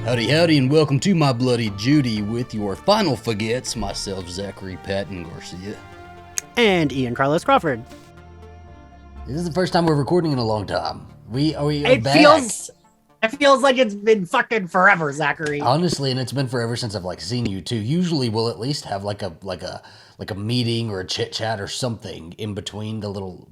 Howdy, howdy, and welcome to My Bloody Judy with your final faguettes, myself, Zachary Patton Garcia. And Ian Carlos Crawford. This is the first time we're recording in a long time. We are It back. feels like it's been fucking forever, Zachary. Honestly, and it's been forever since I've seen you too. Usually we'll at least have like a meeting or a chit chat or something in between the little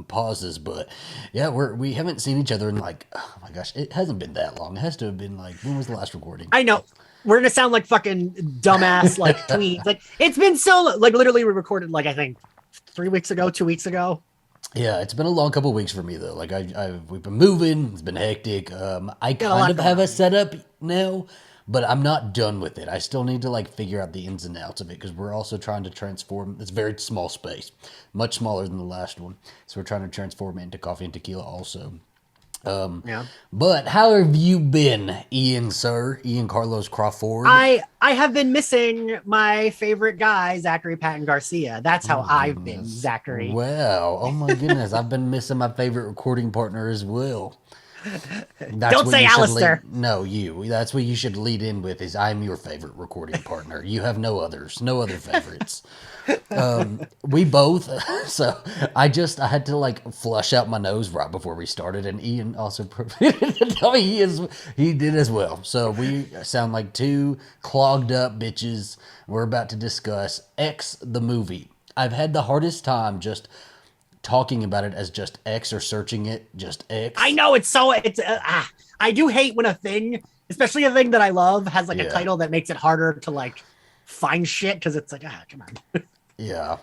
pauses, but yeah, we haven't seen each other in oh my gosh, it hasn't been that long. It has to have been when was the last recording? I know. We're gonna sound like fucking dumbass tweens. It's been so literally we recorded I think 3 weeks ago, 2 weeks ago. Yeah, it's been a long couple of weeks for me though. We've been moving. It's been hectic. I kind of have a setup now, but I'm not done with it. I still need to figure out the ins and outs of it because we're also trying to transform. It's a very small space, much smaller than the last one. So we're trying to transform it into coffee and tequila also. Yeah. But how have you been, Ian, sir? Ian Carlos Crawford? I have been missing my favorite guy, Zachary Patton Garcia. That's how I've been, Zachary. Wow. Oh my goodness. I've been missing my favorite recording partner as well. Don't say Alistair. No, you. That's what you should lead in with is I'm your favorite recording partner. You have no others. No other favorites. We both. So I had to flush out my nose right before we started, and Ian also tell me he did as well. So we sound like two clogged up bitches. We're about to discuss X the movie. I've had the hardest time just talking about it as just X or searching it just X. I know I do hate when a thing, especially a thing that I love, has a title that makes it harder to find shit because it's come on. Yeah.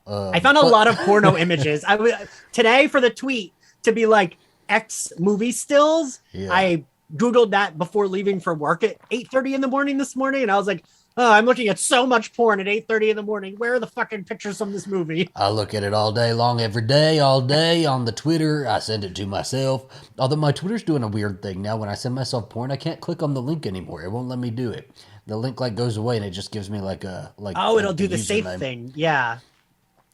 I found a lot of porno images. Today for the tweet to be X movie stills. Yeah. I Googled that before leaving for work at 8:30 in the morning this morning, and I was like, oh, I'm looking at so much porn at 8:30 in the morning. Where are the fucking pictures from this movie? I look at it all day long, every day, all day on the Twitter. I send it to myself. Although my Twitter's doing a weird thing now. When I send myself porn, I can't click on the link anymore. It won't let me do it. The link goes away and it just gives me it'll do the safe thing. Yeah.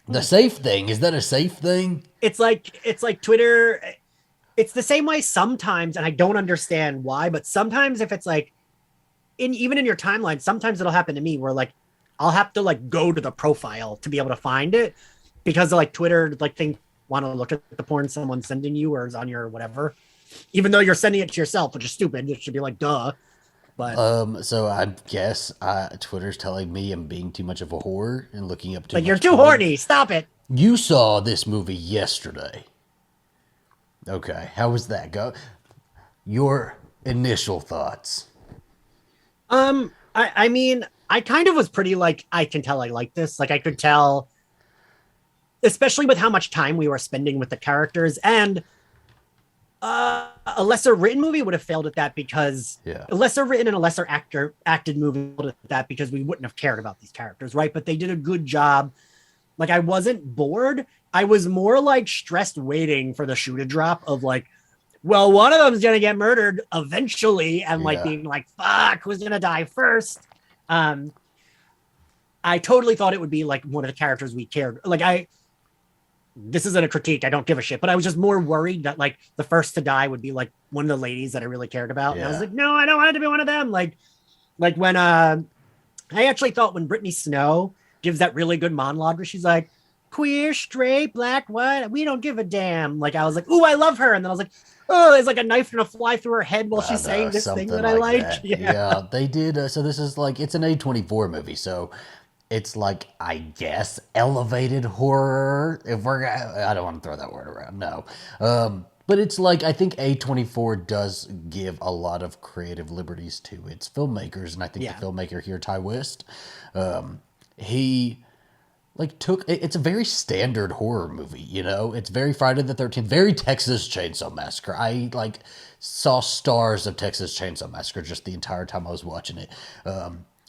The safe thing? Is that a safe thing? It's like Twitter. It's the same way sometimes, and I don't understand why, but sometimes if it's even in your timeline, sometimes it'll happen to me where I'll have to go to the profile to be able to find it because Twitter want to look at the porn someone's sending you or is on your whatever, even though you're sending it to yourself, which is stupid. It should be duh. But so I guess Twitter's telling me I'm being too much of a whore and looking up too much you're too horny. Stop it. You saw this movie yesterday. Okay, how was that go? Your initial thoughts. I mean, I kind of was pretty I can tell I like this. I could tell, especially with how much time we were spending with the characters, and a lesser written movie would have failed at that because a lesser written and a lesser acted movie would have that because we wouldn't have cared about these characters, right? But they did a good job. I wasn't bored. I was more stressed waiting for the shoe to drop of well, one of them's gonna get murdered eventually, and being fuck, who's gonna die first? I totally thought it would be one of the characters we cared. This isn't a critique. I don't give a shit, but I was just more worried that the first to die would be one of the ladies that I really cared about. And I was no, I don't want it to be one of them. When I actually thought when Brittany Snow gives that really good monologue where she's queer, straight, black, white, we don't give a damn. I was ooh, I love her, and then I was oh, there's a knife gonna fly through her head while she's saying this thing that I like. Yeah, they did. So this is it's an A24 movie, so it's I guess elevated horror. I don't want to throw that word around. No, but it's I think A24 does give a lot of creative liberties to its filmmakers, and I think the filmmaker here, Ty West, he. It's a very standard horror movie, it's very Friday the 13th, very Texas Chainsaw Massacre. I saw stars of Texas Chainsaw Massacre just the entire time I was watching it.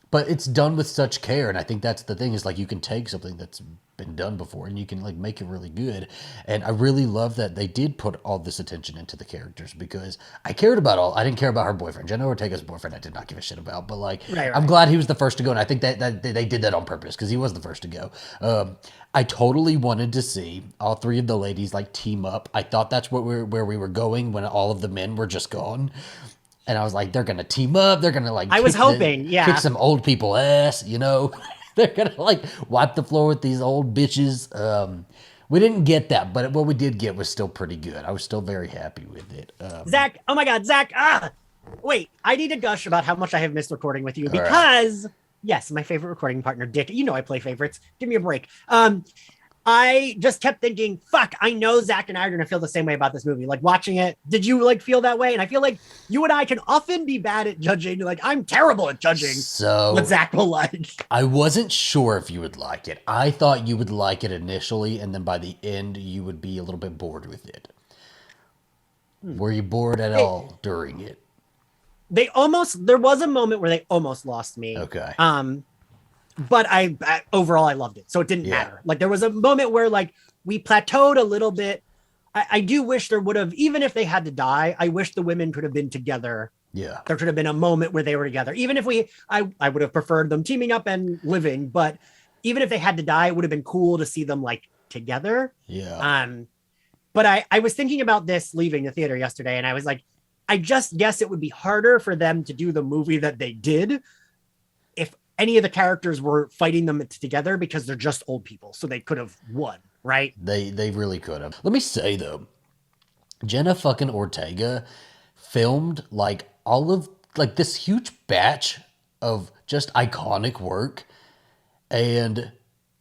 But it's done with such care, and I think that's the thing is you can take something that's been done before and you can make it really good. And I really love that they did put all this attention into the characters because I didn't care about her boyfriend. Jenna Ortega's boyfriend I did not give a shit about, but right. I'm glad he was the first to go, and I think that they did that on purpose because he was the first to go. I totally wanted to see all three of the ladies team up. I thought that's where we were going when all of the men were just gone. And I was like, they're gonna team up. They're gonna like I was hoping, kick yeah. some old people ass. You know, they're gonna like wipe the floor with these old bitches. We didn't get that, but what we did get was still pretty good. I was still very happy with it. Zach, oh my God, Zach, wait, I need to gush about how much I have missed recording with you All right. because, yes, my favorite recording partner, Dick, you know I play favorites. Give me a break. I just kept thinking, fuck, I know Zach and I are going to feel the same way about this movie. Like watching it, did you like feel that way? And I feel like you and I can often be bad at judging. Like I'm terrible at judging what So Zach will like. I wasn't sure if you would like it. I thought you would like it initially, and then by the end, you would be a little bit bored with it. Were you bored at They, all during it? there was a moment where they almost lost me. Okay. But I overall I loved it, so it didn't Yeah. matter. Like there was a moment where like we plateaued a little bit. I do wish there would have, even if they had to die, I wish the women could have been together. Yeah. There could have been a moment where they were together. Even if I would have preferred them teaming up and living, but even if they had to die, it would have been cool to see them like together. Yeah. But I was thinking about this leaving the theater yesterday, and I was like, I just guess it would be harder for them to do the movie that they did if any of the characters were fighting them together because they're just old people. So they could have won, right? They really could have. Let me say though, Jenna fucking Ortega filmed like all of like this huge batch of just iconic work, and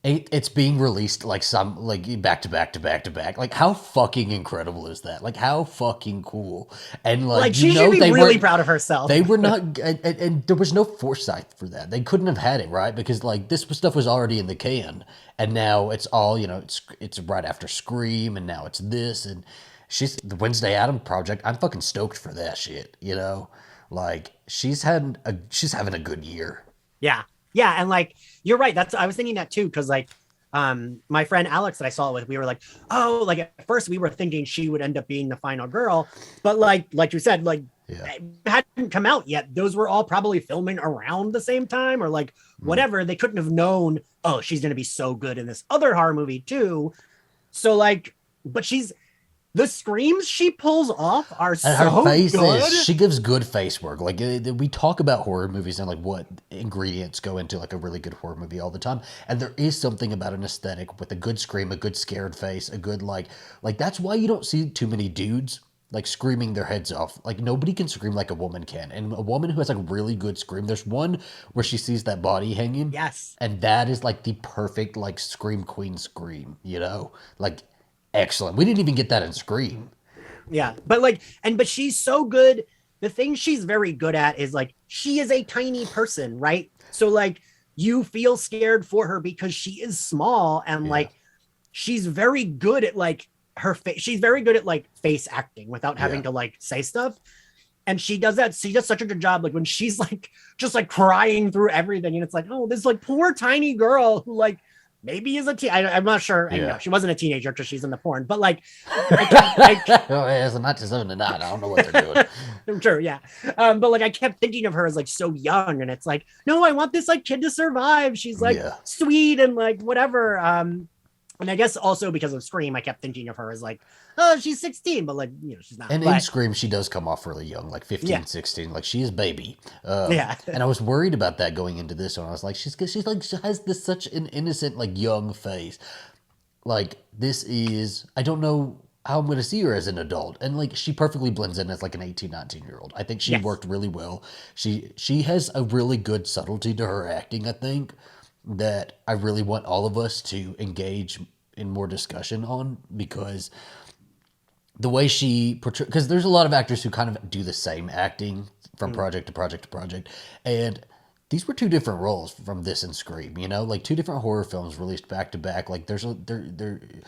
it's being released like some like back to back to back to back. Like how fucking incredible is that? Like how fucking cool. And Like like you she should know be they really were proud of herself. they were not and there was no foresight for that. They couldn't have had it, right? Because like this stuff was already in the can, and now it's all, you know, it's right after Scream, and now it's this, and she's the Wednesday Adam project. I'm fucking stoked for that shit, you know? Like she's having a good year. Yeah. Yeah. And like, you're right. I was thinking that too. Cause like, my friend Alex that I saw it with, we were like, oh, like at first we were thinking she would end up being the final girl. But like you said, like Yeah. it hadn't come out yet. Those were all probably filming around the same time or like whatever. They couldn't have known, oh, she's going to be so good in this other horror movie too. So like, but the screams she pulls off are And so her face good. she gives good face work. Like we talk about horror movies and like what ingredients go into like a really good horror movie all the time. And there is something about an aesthetic with a good scream, a good scared face, a good like that's why you don't see too many dudes like screaming their heads off. Like nobody can scream like a woman can. And a woman who has like really good scream, there's one where she sees that body hanging. Yes. And that is like the perfect like scream queen scream, you know? Like excellent. We didn't even get that in Scream. Yeah. But she's so good. The thing she's very good at is like, she is a tiny person, right? So like you feel scared for her because she is small and Yeah. like, she's very good at like her face. She's very good at like face acting without having Yeah. to like say stuff. And she does that. She does such a good job. Like when she's like, just like crying through everything. And it's like, oh, this like poor tiny girl who like, maybe is a teen. I'm not sure. Yeah. I know she wasn't a teenager because she's in the porn, but like, Oh, yeah, it's a 1979. I don't know what they're doing. I'm sure, yeah. But like I kept thinking of her as like so young, and it's like, no, I want this like kid to survive. She's like Yeah. sweet and like whatever. And I guess also because of Scream, I kept thinking of her as like, oh, she's 16, but like, you know, she's not. And but, in Scream, she does come off really young, like 15, Yeah. 16. Like she is baby. Yeah. And I was worried about that going into this one. I was like, she's like, she has this such an innocent, like young face. Like this is, I don't know how I'm going to see her as an adult. And like, she perfectly blends in as like an 18, 19-year-old. I think she Yes. worked really well. She has a really good subtlety to her acting, I think, that I really want all of us to engage in more discussion on, because the way she portrays, because there's a lot of actors who kind of do the same acting from project to project to project, and these were two different roles from this and Scream, you know, like two different horror films released back to back. Like it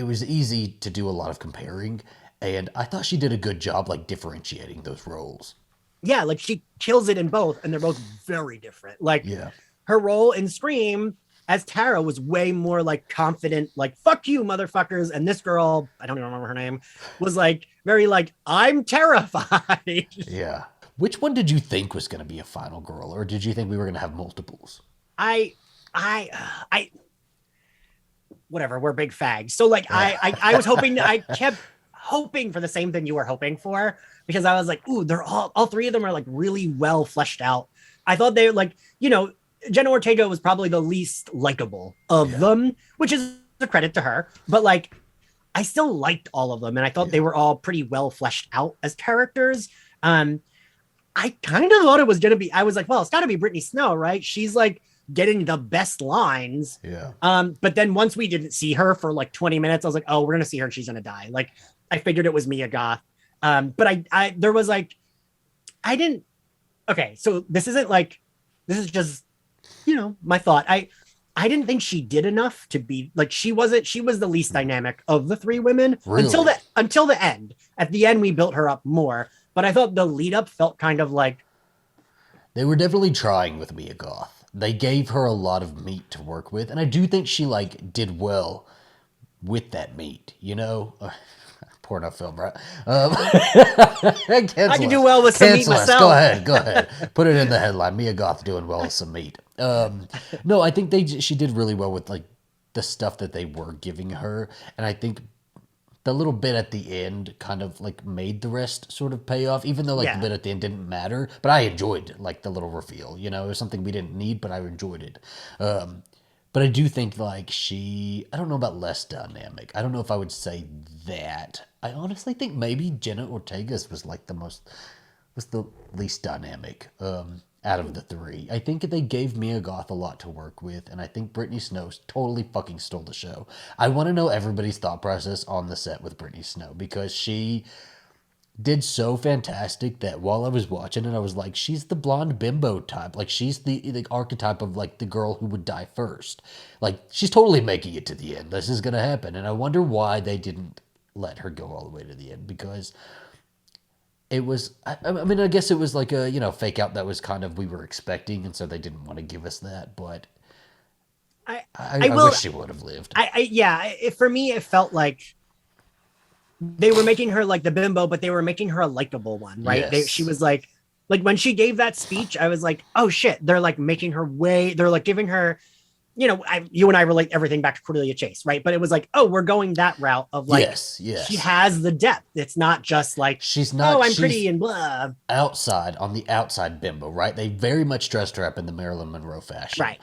was easy to do a lot of comparing, and I thought she did a good job like differentiating those roles. Yeah, like she kills it in both, and they're both very different. Like Yeah. her role in Scream as Tara was way more like confident, like fuck you, motherfuckers. And this girl, I don't even remember her name, was like very like, I'm terrified. Yeah. Which one did you think was going to be a final girl, or did you think we were going to have multiples? I whatever, we're big fags. So like I was hoping I kept hoping for the same thing you were hoping for, because I was like, ooh, they're all three of them are like really well fleshed out. I thought they like, Jenna Ortega was probably the least likable of Yeah. them, which is a credit to her. But like, I still liked all of them, and I thought they Yeah. were all pretty well fleshed out as characters. Um, I kind of thought it was gonna be. I was like, well, it's got to be Brittany Snow, right? She's like getting the best lines. Yeah. But then once we didn't see her for like 20 minutes, I was like, oh, we're gonna see her and she's gonna die. Like, I figured it was Mia Goth. But I there was like, I didn't. Okay, so this isn't like, this is just, my thought. I didn't think she did enough to be like, she was the least dynamic of the three women until Really? the end. At the end, we built her up more, but I thought the lead up felt kind of like, They were definitely trying with Mia Goth. They gave her a lot of meat to work with, and I do think she like did well with that meat. Porno film, right? I can do well with some meat Cancel us. myself. Go ahead. Put it in the headline. Mia Goth doing well with some meat. No, I think she did really well with like the stuff that they were giving her, and I think the little bit at the end kind of like made the rest sort of pay off, even though like the Yeah. bit at the end didn't matter. But I enjoyed like the little reveal. It was something we didn't need, but I enjoyed it. But I do think like I don't know about less dynamic. I don't know if I would say that. I honestly think maybe Jenna Ortega's was like was the least dynamic out of the three. I think they gave Mia Goth a lot to work with, and I think Brittany Snow totally fucking stole the show. I want to know everybody's thought process on the set with Brittany Snow, because she did so fantastic that while I was watching it, I was like, she's the blonde bimbo type. Like, she's the archetype of like the girl who would die first. Like, she's totally making it to the end. This is gonna happen, and I wonder why they didn't let her go all the way to the end, because it was, I mean, I guess it was like a, fake out that was kind of, we were expecting, and so they didn't want to give us that, but I I will. wish she would have lived. Yeah. For me, it felt like they were making her like the bimbo, but they were making her a likable one, right? Yes. She was like when she gave that speech, I was like, oh shit, they're like making her they're like giving her, you and I relate everything back to Cordelia Chase, right? But it was like, oh, we're going that route of like, Yes. she has the depth. It's not just like, She's not. oh, I'm she's pretty and blah. on the outside bimbo, right? They very much dressed her up in the Marilyn Monroe fashion. Right.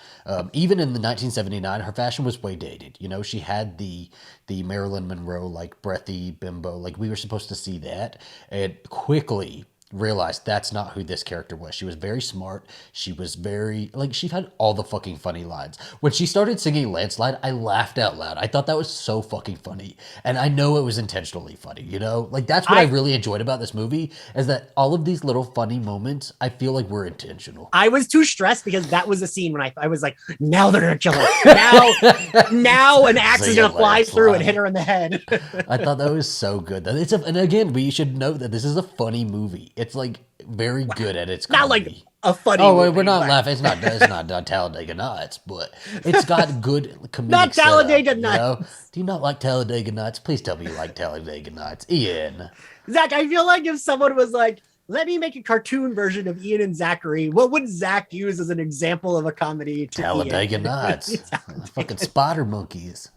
Even in the 1979, her fashion was way dated. She had the Marilyn Monroe like breathy bimbo. Like, we were supposed to see that, and quickly realized that's not who this character was. She was very smart. She was very, like, she had all the fucking funny lines. When she started singing Landslide, I laughed out loud. I thought that was so fucking funny. And I know it was intentionally funny, Like, that's what I really enjoyed about this movie, is that all of these little funny moments, I feel like were intentional. I was too stressed because that was a scene when I was like, now they're gonna kill her. Now an axe is gonna fly through and hit her in the head. I thought that was so good. And again, we should note that this is a funny movie. It's like very good at its comedy. Not like a funny. Oh, movie, we're not but laughing. It's not Talladega Nights, but it's got good comedic. Not Talladega setup, Nights. Do you not like Talladega Nights? Please tell me you like Talladega Nights, Ian. Zach, I feel like if someone was like, let me make a cartoon version of Ian and Zachary, what would Zach use as an example of a comedy? To Talladega Ian? Nights, fucking spider monkeys.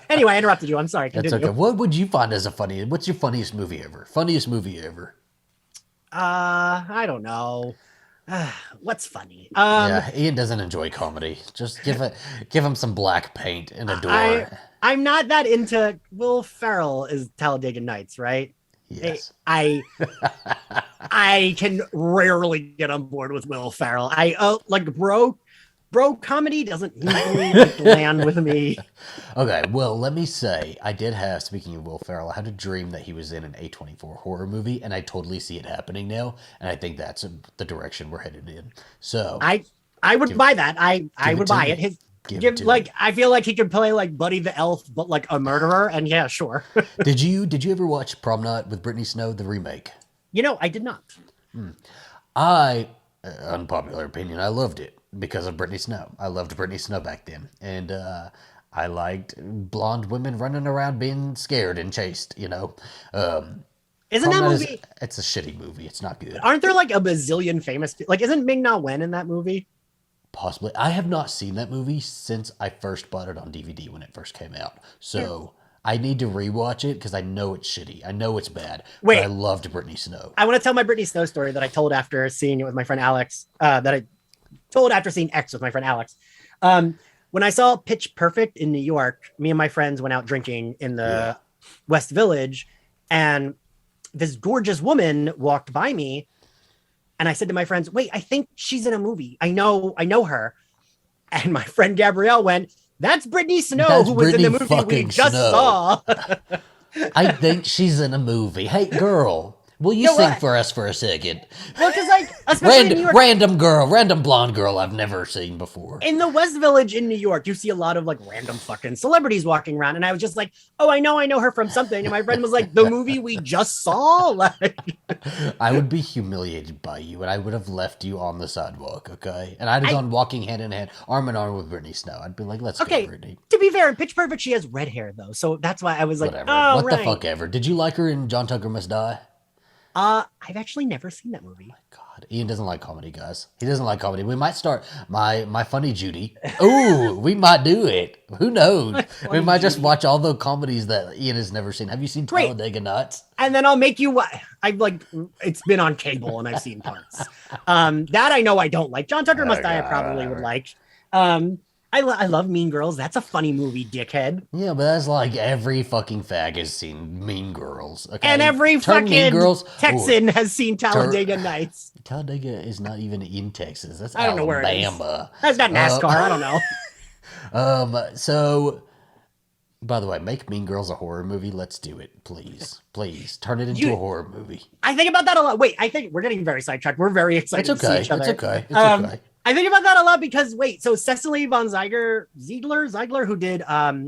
Anyway, I interrupted you. I'm sorry. That's Continue. okay. What would you find as what's your funniest movie ever? Funniest movie ever? I don't know. What's funny? Yeah, Ian doesn't enjoy comedy. Just give him some black paint and a door. I'm not that into Will Ferrell as Talladega Nights, right? Yes. I can rarely get on board with Will Ferrell. I like bro comedy doesn't usually land with me. Okay, well, let me say, I did have, speaking of Will Ferrell, I had a dream that he was in an A24 horror movie, and I totally see it happening now, and I think that's the direction we're headed in. So I would buy that. I would buy it. I feel like he could play like Buddy the Elf, but like a murderer, and yeah, sure. Did you ever watch Prom Night with Brittany Snow, the remake? I did not. Unpopular opinion, I loved it because of Brittany Snow. I loved Brittany Snow back then, and I liked blonde women running around being scared and chased. Isn't Prom that Night movie? It's a shitty movie. It's not good. Aren't there like a bazillion famous? Like, isn't Ming Na Wen in that movie? Possibly. I have not seen that movie since I first bought it on DVD when it first came out. So I need to rewatch it because I know it's shitty. I know it's bad. But Wait, I loved Brittany Snow. I want to tell my Brittany Snow story that I told after seeing it with my friend Alex. That I told after seeing X with my friend Alex. Um, when I saw Pitch Perfect in New York, me and my friends went out drinking in the West Village, and this gorgeous woman walked by me, and I said to my friends, "Wait, I think she's in a movie. I know her." And my friend Gabrielle went, "That's Brittany Snow, That's who was in the Brittany movie we fucking just Snow. saw." I think she's in a movie. Hey, girl, will you know sing what? for us for a second? Well, because like, especially in New York, Random blonde girl I've never seen before. in the West Village in New York, you see a lot of like random fucking celebrities walking around, and I was just like, "Oh, I know her from something." And my friend was like, "The movie we just saw." Like, I would be humiliated by you, and I would have left you on the sidewalk, okay? And I'd have gone walking hand in hand, arm in arm with Brittany Snow. I'd be like, let's go, okay, Brittany. to be fair, in Pitch Perfect, she has red hair though, so that's why I was like, Whatever. "Oh, What right." the fuck ever. Did you like her in John Tucker Must Die? I've actually never seen that movie. God, Ian doesn't like comedy, guys. He doesn't like comedy. We might start my funny Judy. Ooh, we might do it. Who knows? We might just watch all the comedies that Ian has never seen. Have you seen Great. Talladega Nights? And then I'll make you. I've like it's been on cable and I've seen parts. That I know I don't like. John Tucker Must Die. I probably would like. I love Mean Girls. That's a funny movie, dickhead. Yeah, but that's like every fucking fag has seen Mean Girls. Okay? And every Turn fucking Mean Girls. Texan has seen Talladega Nights. Talladega is not even in Texas. That's I don't know where it is. Alabama. That's not NASCAR. I don't know. So, by the way, make Mean Girls a horror movie. Let's do it, please. Please turn it into a horror movie. I think about that a lot. Wait, I think we're getting very sidetracked. We're very excited It's to see okay. each other. It's okay. It's okay. I think about that a lot because so Cecily von Ziegler, who did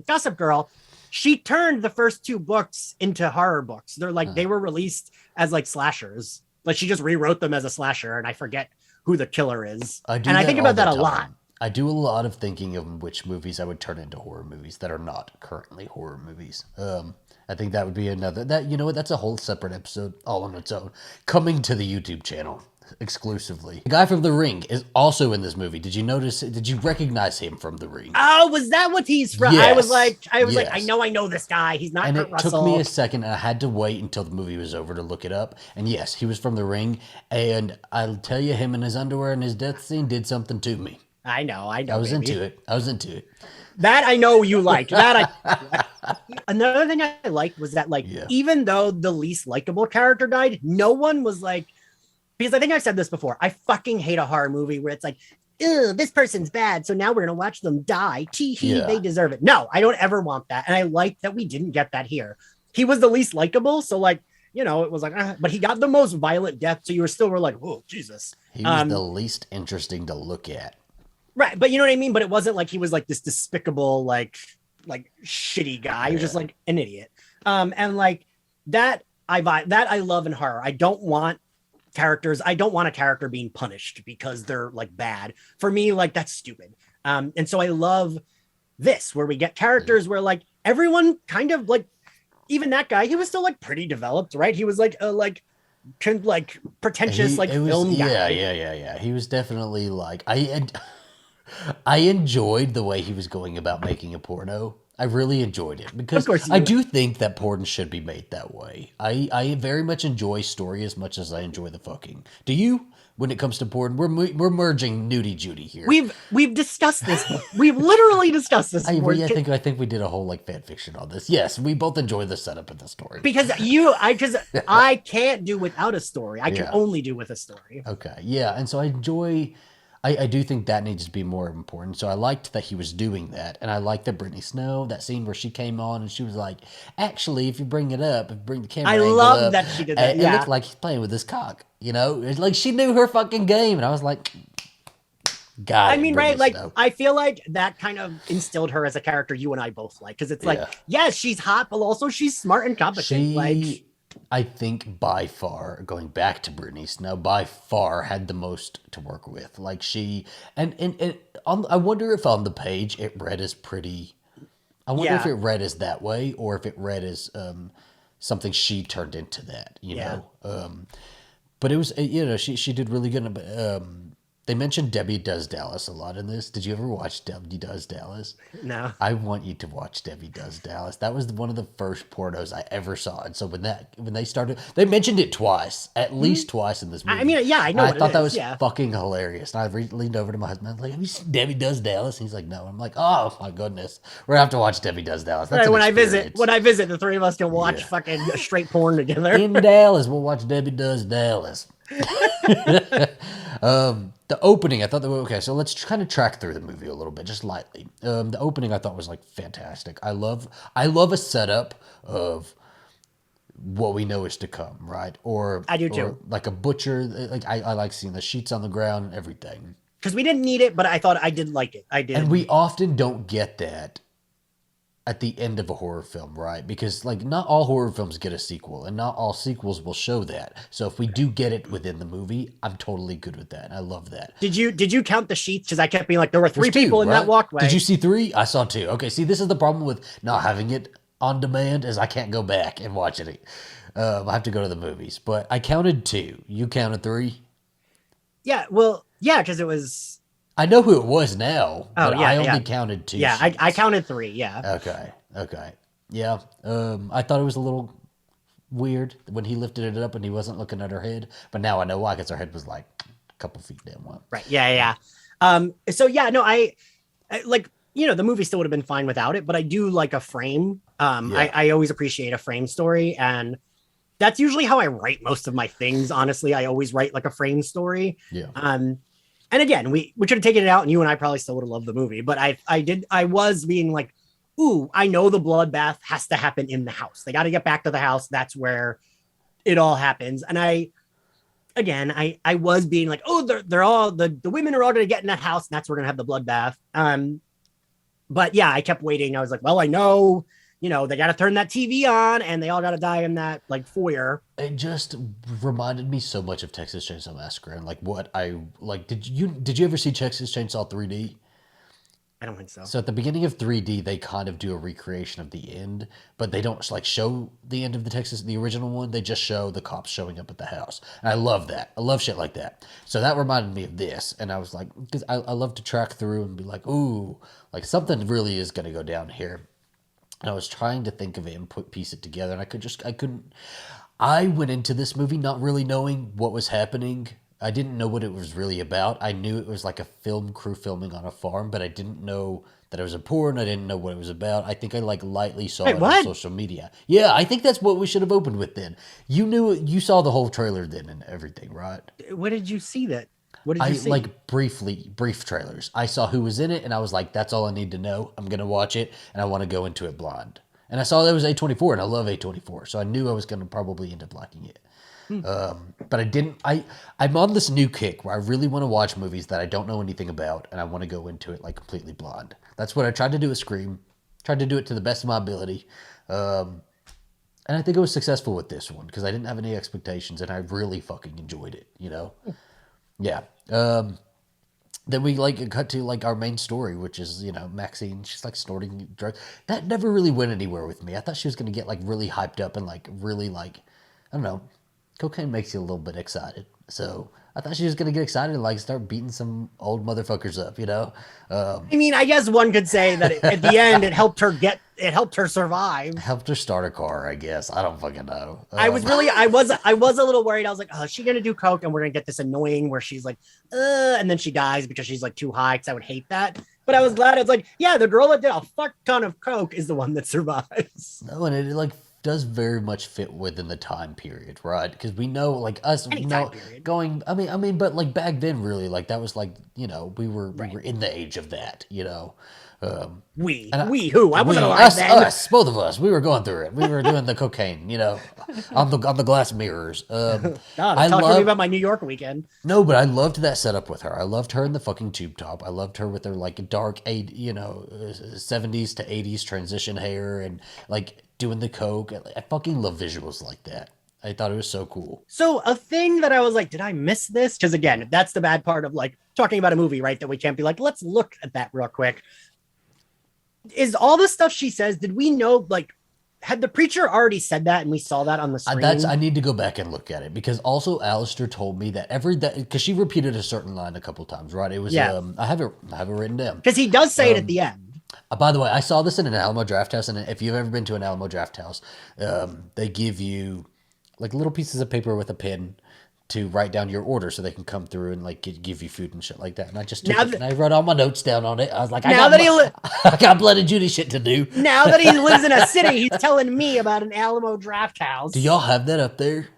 Gossip Girl, she turned the first two books into horror books. They're like they were released as like slashers. Like she just rewrote them as a slasher, and I forget who the killer is. I think about that a lot. I do a lot of thinking of which movies I would turn into horror movies that are not currently horror movies. I think that would be you know what, that's a whole separate episode all on its own, coming to the YouTube channel exclusively. The guy from The Ring is also in this movie. Did you recognize him from The Ring? Oh, was that what he's from? Yes. I was like, Yes. I know this guy. He's not And Kurt it Russell. took me a second, and I had to wait until the movie was over to look it up. And yes, he was from The Ring. And I'll tell you, him in his underwear and his death scene did something to me. I know. I was into it. That I know you liked. Another thing I liked was that even though the least likable character died, no one was like, because I think I've said this before. I fucking hate a horror movie where it's like, ew, this person's bad, so now we're gonna watch them die. Tee-hee, they deserve it. No, I don't ever want that. And I like that we didn't get that here. He was the least likable, so like, you know, it was like, but he got the most violent death, so you were like, oh, Jesus. He was the least interesting to look at. Right, but you know what I mean? But it wasn't like he was like this despicable, like shitty guy. He was just like an idiot. And like that I love in horror. I don't want a character being punished because they're like bad. For me, like that's stupid. And so I love this where we get characters where like everyone kind of like, even that guy, he was still like pretty developed, right? He was like pretentious film guy. Yeah. He was definitely like I enjoyed the way he was going about making a porno. I really enjoyed it because I do think that porn should be made that way. I very much enjoy story as much as I enjoy the fucking. Do you? When it comes to porn, we're merging nudie Judy here. We've discussed this. We've literally discussed this. I think we did a whole like fan fiction on this. Yes, we both enjoy the setup of the story because I can't do without a story. I can only do with a story. Okay, yeah, and so I enjoy. I do think that needs to be more important. So I liked that he was doing that. And I liked that Brittany Snow, that scene where she came on and she was like, actually, if you bring it up, bring the camera angle up. I love that she did that. It looked like he's playing with his cock. You know, it's like she knew her fucking game. And I was like, God. I mean, right? Like, I feel like that kind of instilled her as a character you and I both like. Because it's like, yes, she's hot, but also she's smart and competent. I think by far, going back to Brittany Snow, by far had the most to work with. Like she, and I wonder if on the page it read as pretty. I wonder if it read as that way or if it read as something she turned into that. You know, but it was she did really good. They mentioned Debbie Does Dallas a lot in this. Did you ever watch Debbie Does Dallas? No. I want you to watch Debbie Does Dallas. That was one of the first pornos I ever saw. And so when they started, they mentioned it twice, at least twice in this movie. I mean, yeah, I know And what I thought it that is. was Yeah. fucking hilarious. And I leaned over to my husband, I was like, have you seen Debbie Does Dallas? And he's like, no. I'm like, oh my goodness. We're gonna have to watch Debbie Does Dallas. That's Right. an When experience. I visit, the three of us can watch Yeah. fucking straight porn together. In Dallas, we'll watch Debbie Does Dallas. The opening, I thought that okay. So let's kind of track through the movie a little bit, just lightly. The opening I thought was like fantastic. I love a setup of what we know is to come, right? I do or too. like a butcher. Like I like seeing the sheets on the ground and everything. Because we didn't need it, but I thought I did like it. I did. And we often don't get that at the end of a horror film, right? Because like not all horror films get a sequel, and not all sequels will show that. So if we do get it within the movie, I'm totally good with that. And I love that. Did you count the sheets? Because I kept being like, there were three There's two, people in right? that walkway. Did you see three? I saw two. Okay, see, this is the problem with not having it on demand, is I can't go back and watch it. I have to go to the movies. But I counted two. You counted three? Yeah, well, yeah, because it was. I know who it was now, but yeah, I only yeah. counted two. Yeah, sheets. I counted three. Yeah. Okay. Yeah. I thought it was a little weird when he lifted it up and he wasn't looking at her head. But now I know why, because her head was like a couple feet down. One. Right. Yeah. So yeah, no, I like, the movie still would have been fine without it, but I do like a frame. Yeah. I always appreciate a frame story, and that's usually how I write most of my things. Honestly, I always write like a frame story. Yeah. And again, we could have taken it out, and you and I probably still would have loved the movie. But I was being like, ooh, I know the bloodbath has to happen in the house. They got to get back to the house. That's where it all happens. And I was being like, oh, they're all the women are all going to get in that house, and that's where we're going to have the bloodbath. But yeah, I kept waiting. I was like, well, I know, they got to turn that TV on, and they all got to die in that like foyer. It just reminded me so much of Texas Chainsaw Massacre, and like what I like. Did you ever see Texas Chainsaw 3D? I don't think so. So at the beginning of 3D, they kind of do a recreation of the end, but they don't like show the end of the original one. They just show the cops showing up at the house. And I love that. I love shit like that. So that reminded me of this. And I was like, because I love to track through and be like, ooh, like something really is going to go down here. And I was trying to think of it and piece it together. And I couldn't. I went into this movie not really knowing what was happening. I didn't know what it was really about. I knew it was like a film crew filming on a farm, but I didn't know that it was a porn. I didn't know what it was about. I think I like lightly saw it on social media. Yeah, I think that's what we should have opened with then. You saw the whole trailer then and everything, right? What did you see that? What did you see? Like brief trailers. I saw who was in it and I was like, that's all I need to know. I'm going to watch it and I want to go into it blind. And I saw that it was A24 and I love A24. So I knew I was going to probably end up liking it. But I didn't. I'm on this new kick where I really want to watch movies that I don't know anything about, and I want to go into it like completely blind. That's what I tried to do with Scream. Tried to do it to the best of my ability, and I think I was successful with this one because I didn't have any expectations, and I really fucking enjoyed it. Yeah. Then we like cut to like our main story, which is Maxine. She's like snorting drugs. That never really went anywhere with me. I thought she was gonna get like really hyped up and like really like I don't know. Cocaine makes you a little bit excited. So I thought she was going to get excited and like start beating some old motherfuckers up, I mean, I guess one could say that at the end, it helped her survive. Helped her start a car, I guess. I don't fucking know. I was a little worried. I was like, oh, is she going to do coke? And we're going to get this annoying where she's like, and then she dies because she's like too high. Cause I would hate that. But I was glad. It's like, yeah, the girl that did a fuck ton of coke is the one that survives. No, and it like does very much fit within the time period, right? Because we know, like us, going. I mean, but like back then, really, like that was like we were in the age of that, who I wasn't alive then. Us, both of us, we were going through it. We were doing the cocaine, on the glass mirrors. God, talk to me about my New York weekend. No, but I loved that setup with her. I loved her in the fucking tube top. I loved her with her like dark 70s to 80s transition hair and like doing the coke. I fucking love visuals like that. I thought it was so cool. So a thing that I was like, did I miss this? Because again, that's the bad part of like talking about a movie, right? That we can't be like, let's look at that real quick. Is all the stuff she says, did we know like had the preacher already said that and we saw that on the screen? I need to go back and look at it because also Alistair told me that because she repeated a certain line a couple times, right? It was Yeah. I have it written down. Because he does say it at the end. By the way, I saw this in an Alamo Draft House, and if you've ever been to an Alamo Draft House, they give you like little pieces of paper with a pen to write down your order so they can come through and like give you food and shit like that. And I just took it and I wrote all my notes down on it. I was like, I got Blood and Judy shit to do. Now that he lives in a city, he's telling me about an Alamo Draft House. Do y'all have that up there?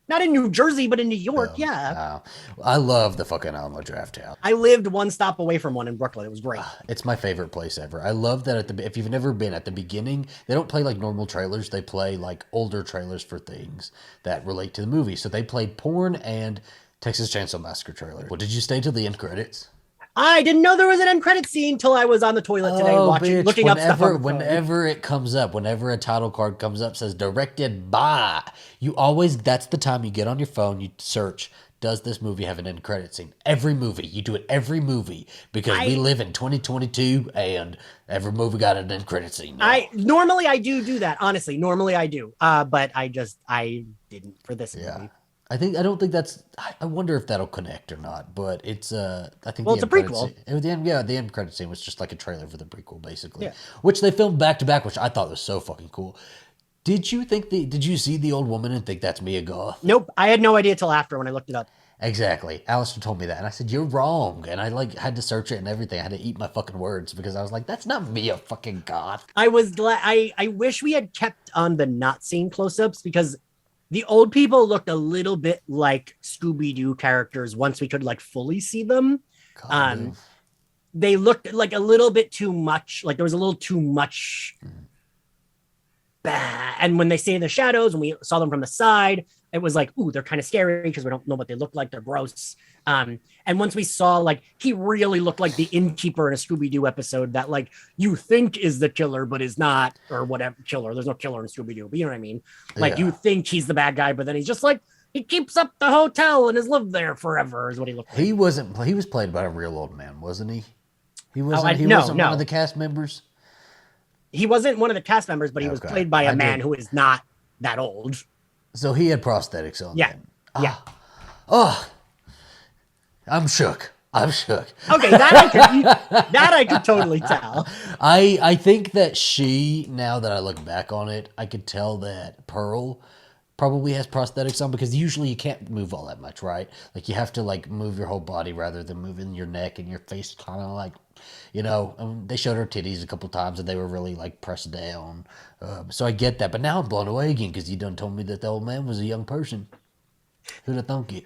Not in New Jersey, but in New York, yeah. Wow. I love the fucking Alamo Draft House. I lived one stop away from one in Brooklyn. It was great. It's my favorite place ever. I love that if you've never been at the beginning, they don't play like normal trailers. They play like older trailers for things that relate to the movie. So they played porn and Texas Chainsaw Massacre trailer. Well, did you stay till the end credits? I didn't know there was an end credit scene till I was on the toilet today looking up stuff. Whenever it comes up, whenever a title card comes up, says directed by, that's the time you get on your phone, you search, does this movie have an end credit scene? Every movie. You do it every movie because we live in 2022 and every movie got an end credit scene now. Normally I do that, honestly. Normally I do. But I didn't for this movie. I don't think that's. I wonder if that'll connect or not. But it's. I think. Well, it's a prequel. The end credit scene was just like a trailer for the prequel, basically, which they filmed back to back, which I thought was so fucking cool. Did you see the old woman and think that's Mia Goth? Nope, I had no idea till after when I looked it up. Exactly. Alistair told me that, and I said you're wrong, and I like had to search it and everything. I had to eat my fucking words because I was like, that's not Mia fucking Goth. I was glad. I wish we had kept on the not seeing close-ups because the old people looked a little bit like Scooby-Doo characters once we could like fully see them. They looked like a little bit too much, like there was a little too much. And when they stayed in the shadows and we saw them from the side, it was like, ooh, they're kind of scary because we don't know what they look like. They're gross. And once we saw, like, he really looked like the innkeeper in a Scooby-Doo episode that, like, you think is the killer, but is not, or whatever killer. There's no killer in Scooby-Doo, but you know what I mean? Like, you think he's the bad guy, but then he's just like, he keeps up the hotel and has lived there forever, is what he looked like. He was played by a real old man, wasn't he? He wasn't one of the cast members? He wasn't one of the cast members, but he was played by a man who is not that old. So he had prosthetics on. Yeah. Then. Yeah. Oh, I'm shook. Okay, that I could totally tell. I think that now that I look back on it, I could tell that Pearl probably has prosthetics on because usually you can't move all that much, right? Like you have to like move your whole body rather than moving your neck and your face kind of like, they showed her titties a couple times and they were really like pressed down. So I get that, but now I'm blown away again because you done told me that the old man was a young person. Who'd have thunk it?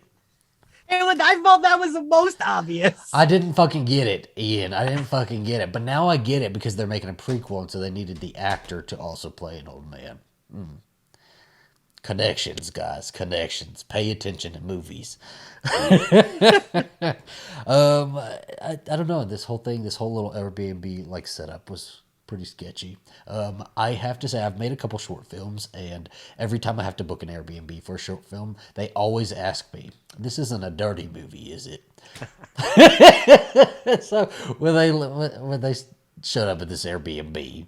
I felt that was the most obvious. I didn't fucking get it, Ian. I didn't fucking get it. But now I get it because they're making a prequel, and so they needed the actor to also play an old man. Connections, guys. Connections. Pay attention to movies. I don't know. This whole little Airbnb like setup was pretty sketchy. I have to say I've made a couple short films, and every time I have to book an Airbnb for a short film, they always ask me, "This isn't a dirty movie, is it?" So when they showed up at this Airbnb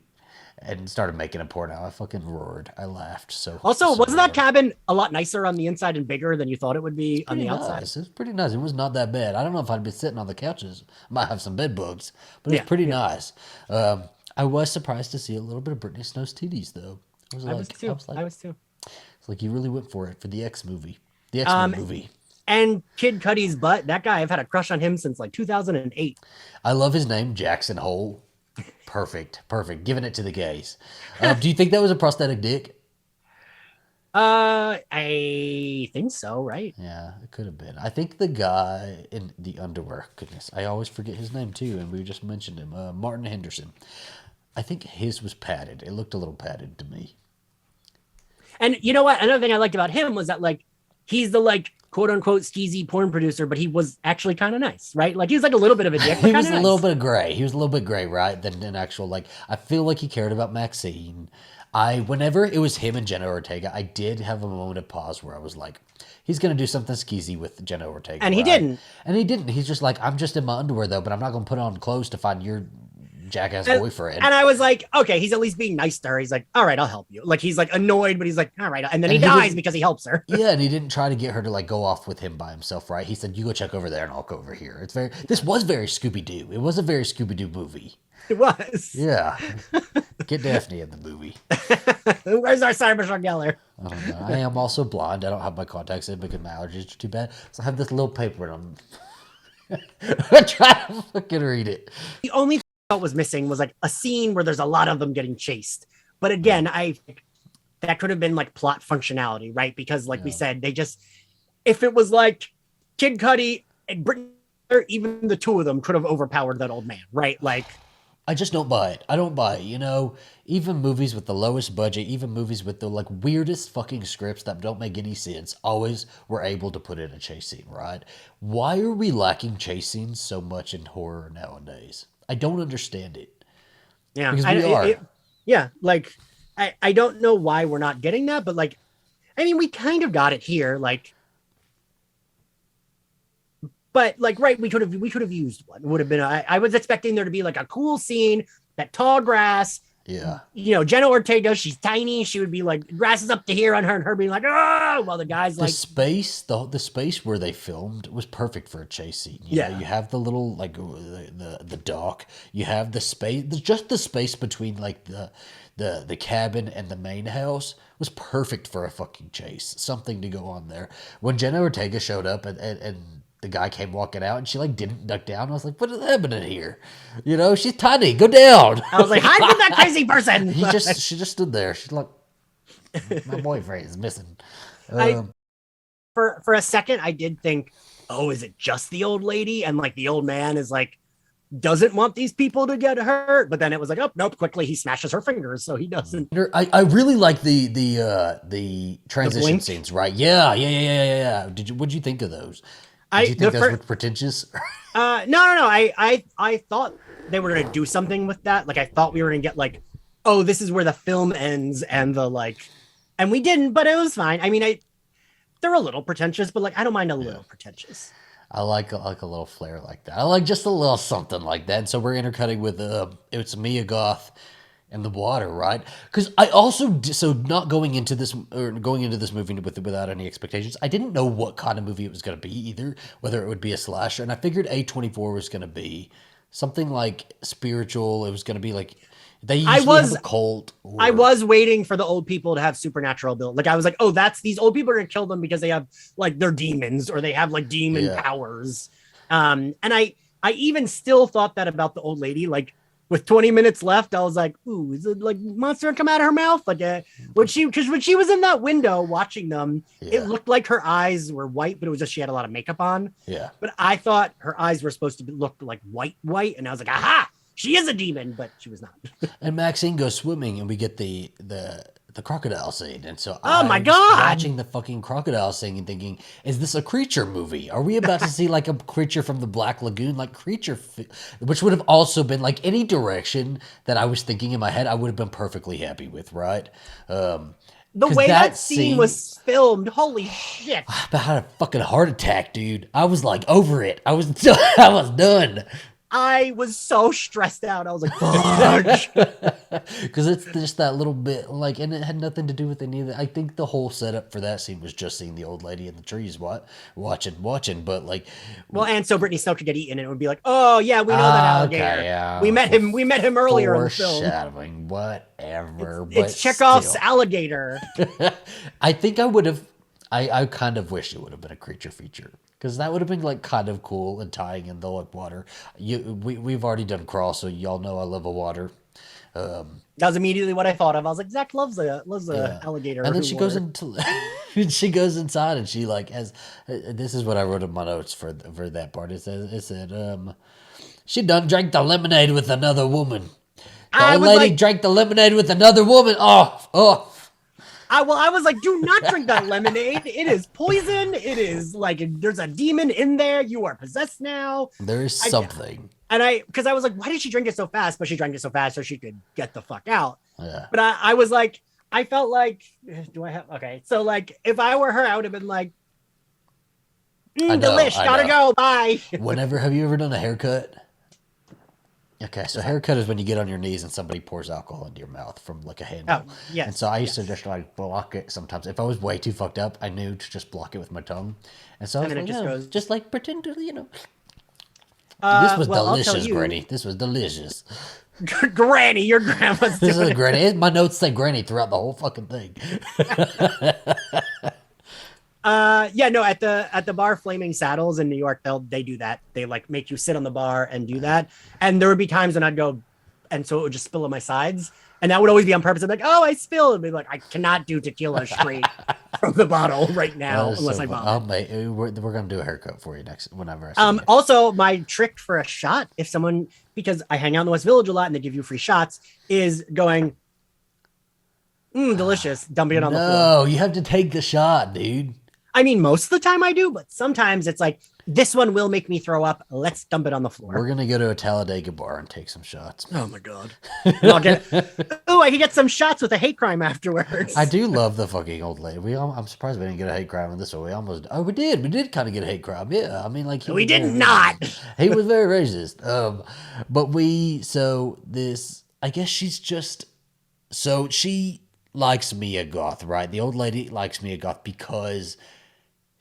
and started making a porno, I fucking roared. I laughed so. Also, wasn't that cabin a lot nicer on the inside and bigger than you thought it would be on the outside? It was pretty nice. It was not that bad. I don't know if I'd be sitting on the couches. Might have some bed bugs, but it was pretty nice. I was surprised to see a little bit of Brittany Snow's titties, though. I was too. It's like you really went for it for the X movie. The X-Men movie. And Kid Cudi's butt. That guy, I've had a crush on him since like 2008. I love his name, Jackson Hole. Perfect. Giving it to the gays. Do you think that was a prosthetic dick? I think so, right? Yeah, it could have been. I think the guy in the underwear, goodness, I always forget his name too, and we just mentioned him, Martin Henderson. I think his was padded. It looked a little padded to me. And you know what? Another thing I liked about him was that like he's the like quote unquote skeezy porn producer, but he was actually kind of nice, right? Like he was like a little bit of a dick. He was a little bit of gray. He was a little bit gray, right? Than an actual like. I feel like he cared about Maxine. Whenever it was him and Jenna Ortega, I did have a moment of pause where I was like, he's gonna do something skeezy with Jenna Ortega, and he didn't. And he didn't. He's just like, I'm just in my underwear though, but I'm not gonna put on clothes to find your jackass boyfriend. And I was like, okay, he's at least being nice to her. He's like, all right, I'll help you. Like he's like annoyed, but he's like, all right. And then he dies because he helps her. Yeah, and he didn't try to get her to like go off with him by himself, right? He said, "You go check over there, and I'll go over here." This was very Scooby Doo. It was a very Scooby Doo movie. It was. Yeah, get Daphne in the movie. Where's our Cybertruck Geller? I don't know. I am also blind. I don't have my contacts in because my allergies are too bad. So I have this little paper, and I'm trying to fucking read it. The only thing I thought was missing was like a scene where there's a lot of them getting chased. But again, that could have been like plot functionality, right? Because like we said, if it was like Kid Cudi and Brittany, even the two of them could have overpowered that old man, right? Like, I just don't buy it. I don't buy it. You know, even movies with the lowest budget, even movies with the like weirdest fucking scripts that don't make any sense, always were able to put in a chase scene, right? Why are we lacking chase scenes so much in horror nowadays? I don't understand it. Yeah, because we are. Yeah, like I don't know why we're not getting that, but like, I mean, we kind of got it here, like. But like, right, we could have used one. It would have been. I was expecting there to be like a cool scene, that tall grass. Yeah. You know, Jenna Ortega, she's tiny. She would be like, grass is up to here on her, and her being like, oh, while the guy's like, the space where they filmed was perfect for a chase scene. You know, you have the little like the dock. You have the space, just the space between like the cabin and the main house was perfect for a fucking chase. Something to go on there. When Jenna Ortega showed up and the guy came walking out and she like didn't duck down. I was like, what is happening here? You know, she's tiny. Go down. I was like, hide from that crazy person. She just stood there. She's like, my boyfriend is missing. For a second, I did think, oh, is it just the old lady? And like the old man is like, doesn't want these people to get hurt. But then it was like, oh, nope, quickly he smashes her fingers. So he doesn't. I really like the transition scenes, right? Yeah. What'd you think of those? Did you think those were pretentious? No. I thought they were gonna do something with that. Like I thought we were gonna get like, oh, this is where the film ends, and the like, and we didn't, but it was fine. I mean, they're a little pretentious, but like I don't mind a little pretentious. I like a little flair like that. I like just a little something like that. And so we're intercutting with it's Mia Goth and the water, right? Because I also not going into this movie without any expectations. I didn't know what kind of movie it was going to be either, whether it would be a slasher, and I figured A24 was going to be something like spiritual. It was going to be like they usually have a cult. I was waiting for the old people to have supernatural ability. Like I was like, oh, these old people are going to kill them because they have like they're demons or they have like demon powers. And I even still thought that about the old lady, like. With 20 minutes left, I was like, ooh, is it like monster come out of her mouth? Like when she was in that window watching them, it looked like her eyes were white, but it was just she had a lot of makeup on. Yeah. But I thought her eyes were supposed to look like white. And I was like, aha, she is a demon, but she was not. And Maxine goes swimming and we get the crocodile scene. And so my God, watching the fucking crocodile scene and thinking, is this a creature movie? Are we about to see like a creature from the Black Lagoon, like which would have also been like any direction that I was thinking in my head, I would have been perfectly happy with, right? The way that scene was filmed, holy shit. I had a fucking heart attack, dude. I was like over it. I was done. I was so stressed out. I was like, fuck. Because it's just that little bit, like, and it had nothing to do with any of that. I think the whole setup for that scene was just seeing the old lady in the trees watching, but like. Well, and so Brittany Snow could get eaten, and it would be like, oh, yeah, we know that alligator. Okay, yeah. We met him earlier in the film. Foreshadowing, whatever. It's Chekhov's alligator. I think I would have, I kind of wish it would have been a creature feature. Because that would have been like kind of cool and tying in the like water. We've already done Crawl, so y'all know I love a water. That was immediately what I thought of. I was like, Zach loves a alligator. And then she goes she goes inside and she like has. This is what I wrote in my notes for that part. It said she done drank the lemonade with another woman. The old lady drank the lemonade with another woman. Oh. I was like, do not drink that lemonade. It is poison. It is like, there's a demon in there. You are possessed now. There is something. Because I was like, why did she drink it so fast? But she drank it so fast so she could get the fuck out. Yeah. But I was like, I felt like, okay. So like, if I were her, I would have been like, delish, gotta go, bye. Have you ever done a haircut? Okay, so haircut is when you get on your knees and somebody pours alcohol into your mouth from like a Oh, handle. And yes, so I used to yes. just like block it sometimes. If I was way too fucked up, I knew to just block it with my tongue. And so I And was then it like, just oh, goes. just like pretend to, you know. This was Well, I'll tell delicious, you, Granny. This was delicious. Granny, your grandma's This doing is it. Granny. My notes say Granny throughout the whole fucking thing. Yeah, no, at the bar Flaming Saddles in New York, they do that. They like make you sit on the bar and do that. And there would be times when I'd go, and so it would just spill on my sides. And that would always be on purpose. I'd be like, oh, I spilled. And be like, I cannot do tequila straight from the bottle right That now is unless so I fun. Oh, vomit. mate, we're gonna do a haircut for you next whenever I see you. Also, my trick for a shot, if someone, because I hang out in the West Village a lot and they give you free shots, is going, delicious, dumping it on the floor. No, you have to take the shot, dude. I mean, most of the time I do, but sometimes it's like, this one will make me throw up. Let's dump it on the We're floor. gonna go to a Talladega bar and take some shots. Oh my God. And I'll get, oh, I can get some shots with a hate crime I afterwards. do love the fucking old lady. I'm surprised we didn't get a hate crime in this one. We almost. Oh, we did. We did kind of get a hate crime. Yeah, I mean, like he We was did very not. racist. He was very racist. But we. So this. I guess she's just. So she likes Mia Goth, right? The old lady likes Mia Goth because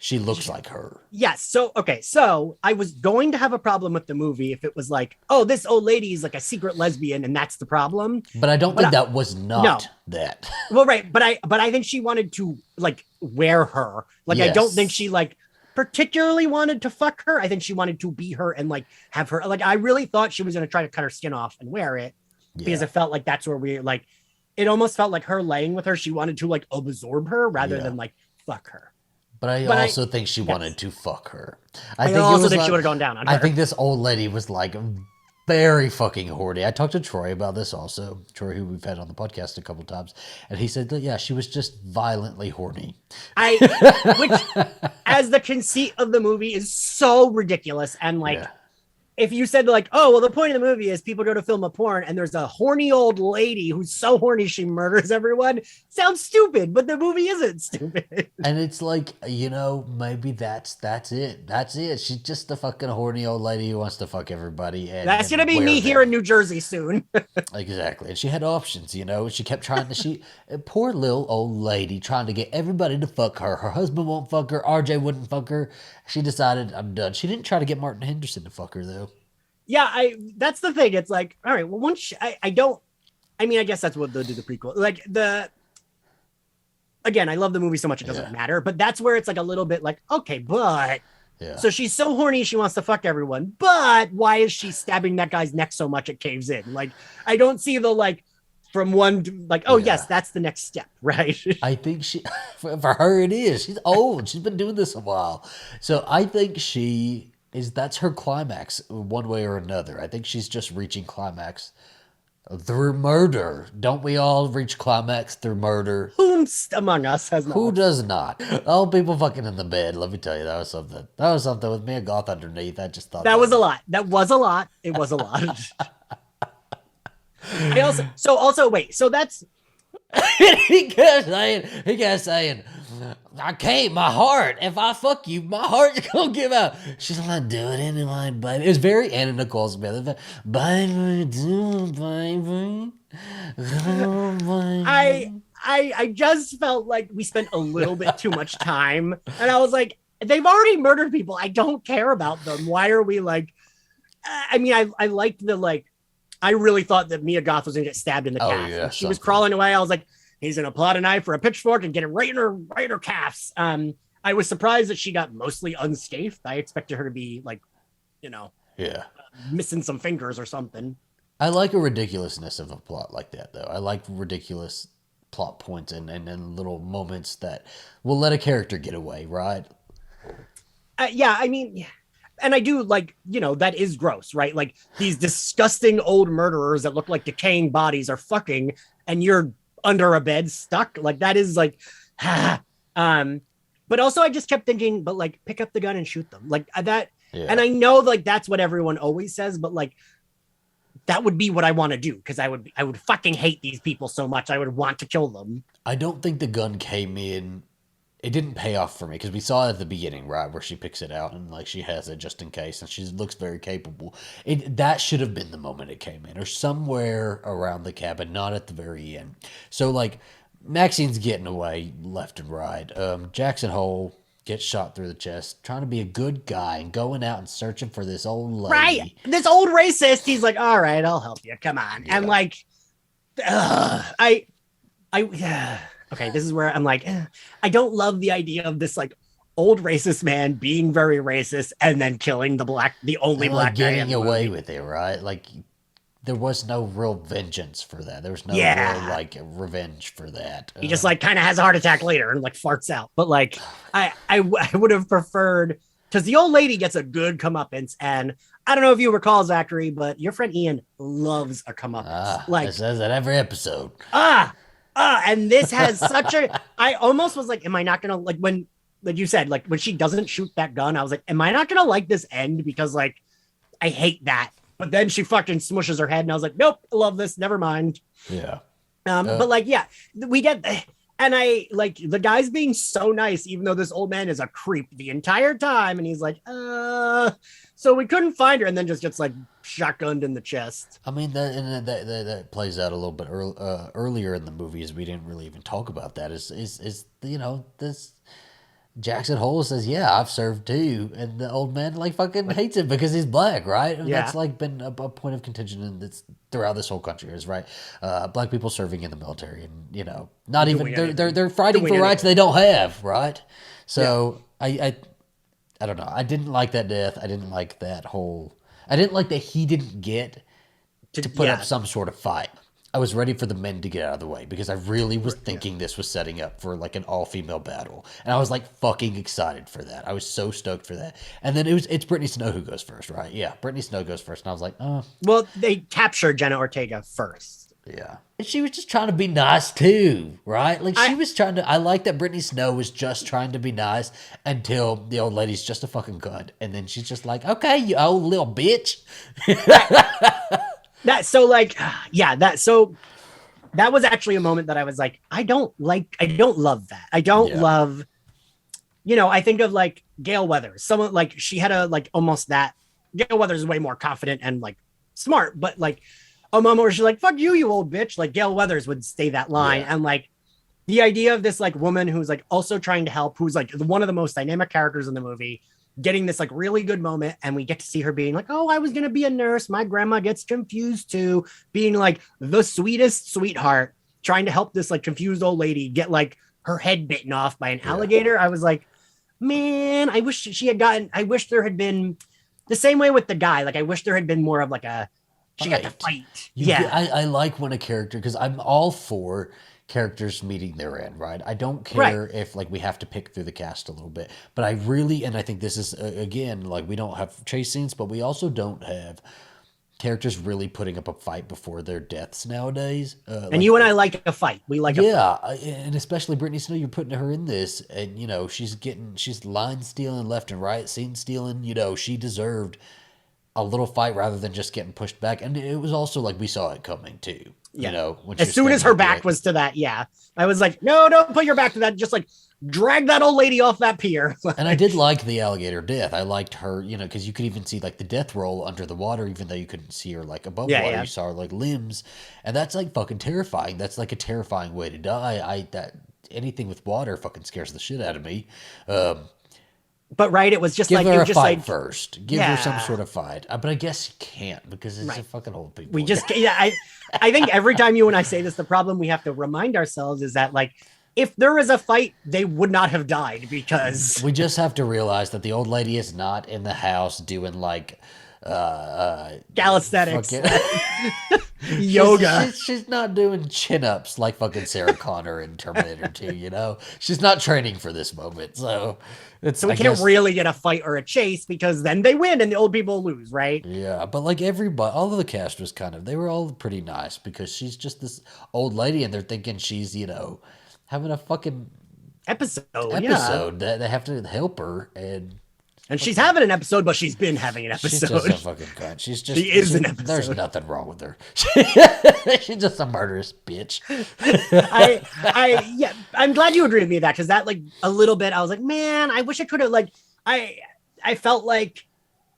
she looks like her. Yes. So, okay. So I was going to have a problem with the movie if it was like, oh, this old lady is like a secret lesbian and that's the problem. But I don't But think that was no. not that. Well, right. But I think she wanted to like wear her. Like, I don't think Yes. she like particularly wanted to fuck her. I think she wanted to be her and like have her. Like, I really thought she was going to try to cut her skin off and wear it because Yeah. it felt like that's where we like, it almost felt like her laying with her. She wanted to like absorb her rather Yeah. than like fuck her. But I But also think she yes. wanted to fuck her. I think it also was think like, she would have gone down on I her. think this old lady was like very fucking horny. I talked to Troy about this also. Troy, who we've had on the podcast a couple times, and he said that yeah, she was just violently horny. Which, as the conceit of the movie is so ridiculous, and like, Yeah. if you said like, oh well, the point of the movie is people go to film a porn and there's a horny old lady who's so horny she murders everyone, sounds stupid, but the movie isn't stupid. And it's like, you know, maybe that's it. That's it. She's just a fucking horny old lady who wants to fuck everybody. That's gonna be me here in New Jersey soon. Exactly. And she had options, you know. She kept trying to poor little old lady trying to get everybody to fuck her. Her husband won't fuck her. RJ wouldn't fuck her. She decided I'm done. She didn't try to get Martin Henderson to fuck her though. Yeah, that's the thing. It's like, all right, well, once I don't. I mean, I guess that's what they'll do the prequel. Like again, I love the movie so much it doesn't matter, but that's where it's like a little bit like, okay, but Yeah. so she's so horny she wants to fuck everyone, but why is she stabbing that guy's neck so much it caves in? Like, I don't see the like from one to, like, oh yes, that's the next step, right? I think she, for her, it is. She's old. She's been doing this a while. So I think that's her climax one way or another. I think she's just reaching climax through murder. Don't we all reach climax through murder? Whomst among us has not? Who does not? Oh, people fucking in the bed. Let me tell you, that was something. That was something with me and Goth underneath. I just thought That was a lot. That was a lot. It was a lot. I also wait. So that's he kept saying, I can't, my heart. If I fuck you, my heart's gonna give out. She's like, do it anyway, baby. It was very Anna Nicole Smith. Baby, do it, baby. Oh, baby. I just felt like we spent a little bit too much time, and I was like, they've already murdered people. I don't care about them. Why are we like? I mean, I liked the like. I really thought that Mia Goth was gonna get stabbed in the calf. Yeah, she was crawling away. I was like, he's gonna pull out a knife or a pitchfork and get it right in her calves. I was surprised that she got mostly unscathed. I expected her to be like, Yeah. missing some fingers or something. I like a ridiculousness of a plot like that, though. I like ridiculous plot points and little moments that will let a character get away, right? Yeah, I mean, and I do like, that is gross, right? Like these disgusting old murderers that look like decaying bodies are fucking, and you're under a bed stuck. Like that is like, but also I just kept thinking, but like pick up the gun and shoot them like that. Yeah. And I know like that's what everyone always says, but like that would be what I want to do because I would fucking hate these people so much. I would want to kill them. I don't think the gun came in it didn't pay off for me because we saw it at the beginning, right, where she picks it out and like she has it just in case, and she looks very capable. That should have been the moment it came in, or somewhere around the cabin, not at the very end. So like Maxine's getting away left and right. Jackson Hole gets shot through the chest, trying to be a good guy and going out and searching for this old Right. lady. This old racist, he's like, all right, I'll help you. Come on. And Yeah. like, I, okay, this is where I'm like, I don't love the idea of this like old racist man being very racist and then killing the only And like black guy in getting the away movie. with it, right? Like there was no real vengeance for that. There was no real Yeah. like revenge for that. He just like kind of has a heart attack later and like farts out. But like, I would have preferred because the old lady gets a good comeuppance. And I don't know if you recall, Zachary, but your friend Ian loves a comeuppance. Like, It says that every episode. and this has such a. I almost was like, am I not gonna like when, like you said, like when she doesn't shoot that gun, I was like, am I not gonna like this end because like I hate that. But then she fucking smushes her head, and I was like, nope, I love this. Never mind. Yeah. But like, yeah, we get, and I like the guy's being so nice, even though this old man is a creep the entire time, and he's like, so we couldn't find her, and then just gets like shotgunned in the chest. I mean, that plays out a little bit earlier in the movies. We didn't really even talk about that. Is you know this Jackson Hole says, "Yeah, I've served too," and the old man like fucking hates it because he's black, right? And Yeah. that's like been a point of contention in this throughout this whole country is right. Black people serving in the military, and you know, not Doing even anything. they're fighting Doing for rights anything. they don't have, right? So I don't know. I didn't like that death. I didn't like that whole. I didn't like that he didn't get to put up Yeah. some sort of fight. I was ready for the men to get out of the way because I really was thinking this was setting up for like an all-female battle, and I was like fucking excited for that. I was so stoked for that. And then it's Brittany Snow who goes first, right? Yeah, Brittany Snow goes first, and I was like, oh, Well, they captured Jenna Ortega first. yeah. And she was just trying to be nice too, right? Like she was trying to. I like that Brittany Snow was just trying to be nice until the old lady's just a fucking gun, and then she's just like, okay, you old little bitch. That so like, yeah, that was actually a moment that I was like, I don't love that. I don't Yeah. love, I think of like Gail Weathers, someone like she had a like almost that. Gail Weathers is way more confident and like smart, but like a moment where she's like, fuck you, you old bitch. Like Gail Weathers would say that line. Yeah. And like the idea of this like woman who's like also trying to help, who's like one of the most dynamic characters in the movie, getting this like really good moment, and we get to see her being like, oh, I was gonna be a nurse, my grandma gets confused too, being like the sweetest sweetheart, trying to help this like confused old lady get like her head bitten off by an alligator. I was like, man, I wish there had been the same way with the guy. Like I wish there had been more of like a she got to fight. I like when a character, because I'm all for characters meeting their end, right? I don't Right. care if like we have to pick through the cast a little bit, but I really, and I think this is again, like we don't have chase scenes, but we also don't have characters really putting up a fight before their deaths nowadays. And you and I like a fight. We like a fight. Yeah, and especially Brittany Snow, you're putting her in this, and you know she's line stealing left and right, scene stealing. You know she deserved a little fight rather than just getting pushed back, and it was also like we saw it coming too. Yeah. You know, when As soon as her back was to that, yeah, I was like, no, don't put your back to that. Just like drag that old lady off that pier. And I did like the alligator death. I liked her, you know, because you could even see like the death roll under the water, even though you couldn't see her like above water. Yeah. You saw her like limbs, and that's like fucking terrifying. That's like a terrifying way to die. That anything with water fucking scares the shit out of me. But right, it was just Give like her you a just fight like first. Give her some Yeah. sort of fight. But I guess you can't because it's a fucking old people. we just yeah. I think every time you and I say this, the problem we have to remind ourselves is that like if there was a fight, they would not have died because We just have to realize that the old lady is not in the house doing like calisthenics, fucking- yoga. She's not doing chin ups like fucking Sarah Connor in Terminator 2, you know? She's not training for this moment. So it's So we I can't guess- really get a fight or a chase because then they win and the old people lose, right? Yeah, but like everybody, all of the cast was they were all pretty nice because she's just this old lady and they're thinking she's, you know, having a fucking Episode. Yeah. episode that they have to help her, and And she's having an episode, but she's been having an She's episode. just a fucking cunt. She is an episode. There's nothing wrong with her. She's just a murderous bitch. Yeah, I'm glad you agree with me with that, because that, like, a little bit, I was like, man, I wish I could have, like, I felt like